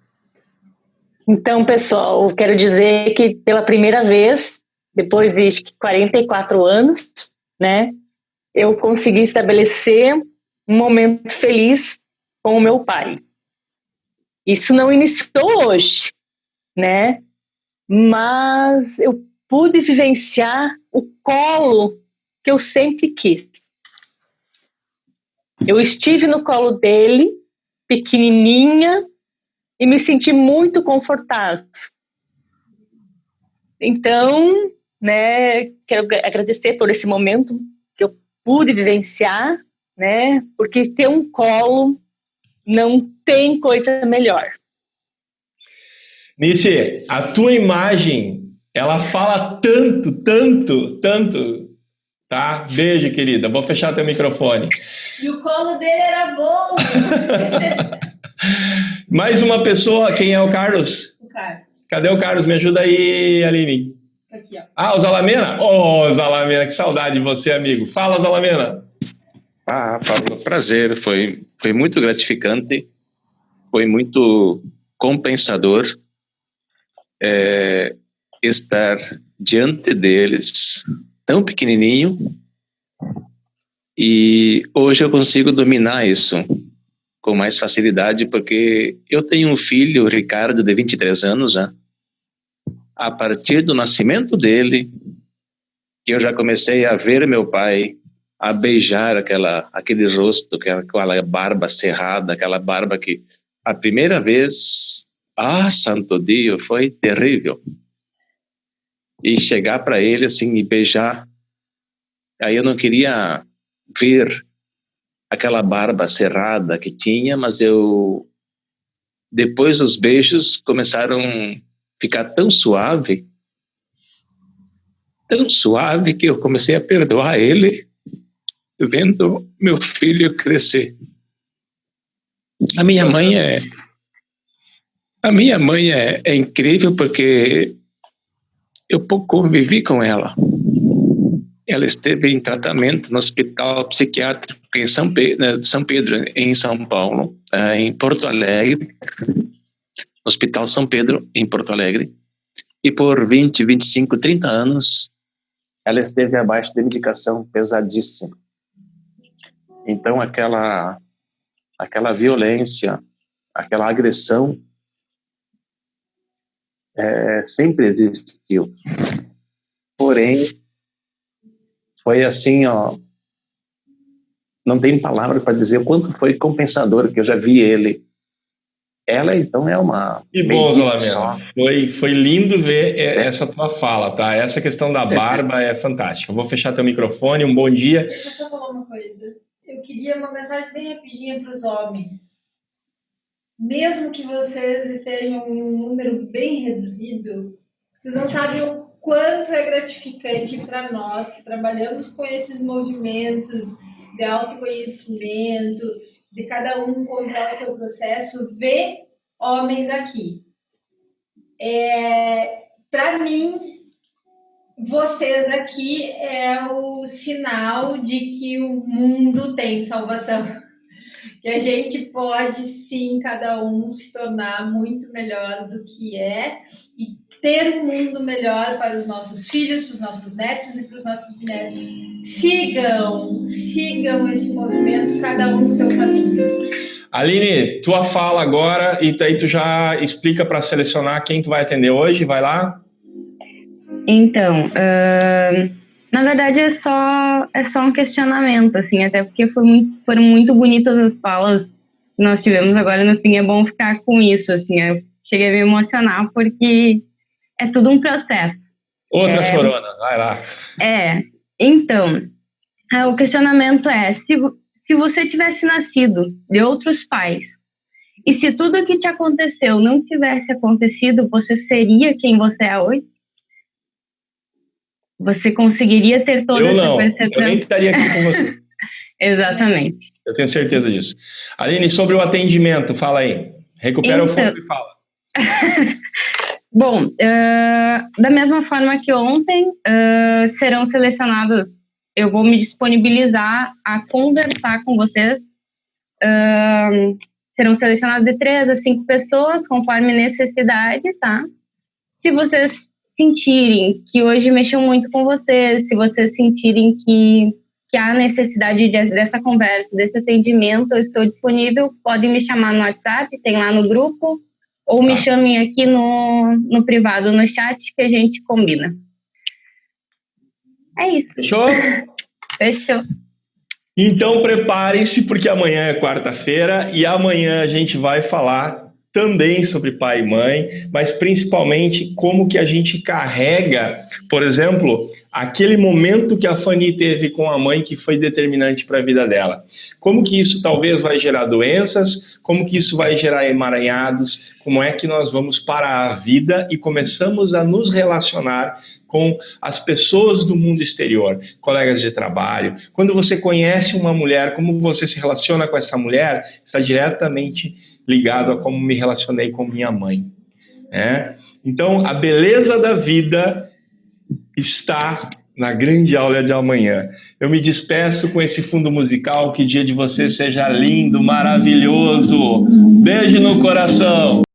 Então, pessoal, eu quero dizer que pela primeira vez, depois de 44 anos, né, eu consegui estabelecer um momento feliz com o meu pai. Isso não iniciou hoje, né, mas eu pude vivenciar o colo que eu sempre quis. Eu estive no colo dele, pequenininha, e me senti muito confortável. Então, né, quero agradecer por esse momento que eu pude vivenciar, né, porque ter um colo não tem coisa melhor. Nice, a tua imagem, ela fala tanto, tanto, tanto, tá? Beijo, querida. Vou fechar teu microfone. E o colo dele era bom. Mais uma pessoa, quem é o Carlos? O Carlos. Cadê o Carlos? Me ajuda aí, Aline. Aqui, ó. Ah, o Zalamena? Ô, Zalamena, que saudade de você, amigo. Fala, Zalamena. Pablo, prazer. Foi muito gratificante, foi muito compensador estar diante deles, tão pequenininho, e hoje eu consigo dominar isso com mais facilidade, porque eu tenho um filho, Ricardo, de 23 anos, já. A partir do nascimento dele, que eu já comecei a ver meu pai, a beijar aquele rosto, aquela barba cerrada, aquela barba que a primeira vez, santo Deus, foi terrível. E chegar para ele assim e beijar, aí eu não queria ver aquela barba cerrada que tinha, mas depois os beijos começaram a ficar tão suave que eu comecei a perdoar ele, vendo meu filho crescer. A minha mãe é incrível, porque eu pouco convivi com ela. Ela esteve em tratamento no hospital psiquiátrico em São Pedro, em São Paulo, em Porto Alegre, Hospital São Pedro, em Porto Alegre, e por 20, 25, 30 anos, ela esteve abaixo de medicação pesadíssima. Então, aquela violência, aquela agressão, sempre existiu. Porém, foi assim, não tem palavra para dizer o quanto foi compensador, que eu já vi ele. Ela, então, é uma... Que bom, Zalamena. Foi lindo ver essa tua fala, tá? Essa questão da barba é fantástica. Eu vou fechar teu microfone, um bom dia. Deixa eu só falar uma coisa. Eu queria uma mensagem bem rapidinha para os homens. Mesmo que vocês estejam em um número bem reduzido, vocês não sabem o quanto é gratificante para nós que trabalhamos com esses movimentos de autoconhecimento, de cada um encontrar o seu processo, ver homens aqui. Para mim, vocês aqui é o sinal de que o mundo tem salvação. Que a gente pode, sim, cada um se tornar muito melhor do que é e ter um mundo melhor para os nossos filhos, para os nossos netos e para os nossos bisnetos. Sigam esse movimento, cada um no seu caminho. Aline, tua fala agora, e aí tu já explica para selecionar quem tu vai atender hoje, vai lá? Então, na verdade é só um questionamento, assim, até porque foram muito bonitas as falas que nós tivemos agora no fim, é bom ficar com isso, assim, eu cheguei a me emocionar porque é tudo um processo. Outra chorona, vai lá. Então, o questionamento é, se você tivesse nascido de outros pais, e se tudo que te aconteceu não tivesse acontecido, você seria quem você é hoje? Você conseguiria ter toda essa percepção? Eu nem estaria aqui com você. Exatamente. Eu tenho certeza disso. Aline, sobre o atendimento, fala aí. Recupera o foco e fala. Bom, da mesma forma que ontem, serão selecionados, eu vou me disponibilizar a conversar com vocês. Serão selecionadas de 3 a 5 pessoas, conforme necessidade, tá? Se vocês sentirem que hoje mexeu muito com vocês, se vocês sentirem que há necessidade dessa conversa, desse atendimento, eu estou disponível, podem me chamar no WhatsApp, tem lá no grupo, ou me chamem aqui no privado, no chat, que a gente combina. É isso. Fechou? Fechou. Então preparem-se, porque amanhã é quarta-feira e amanhã a gente vai falar também sobre pai e mãe, mas principalmente como que a gente carrega, por exemplo, aquele momento que a Fanny teve com a mãe que foi determinante para a vida dela. Como que isso talvez vai gerar doenças, como que isso vai gerar emaranhados, como é que nós vamos para a vida e começamos a nos relacionar com as pessoas do mundo exterior, colegas de trabalho. Quando você conhece uma mulher, como você se relaciona com essa mulher, está diretamente ligado a como me relacionei com minha mãe. Né? Então, a beleza da vida está na grande aula de amanhã. Eu me despeço com esse fundo musical, que o dia de você seja lindo, maravilhoso. Beijo no coração!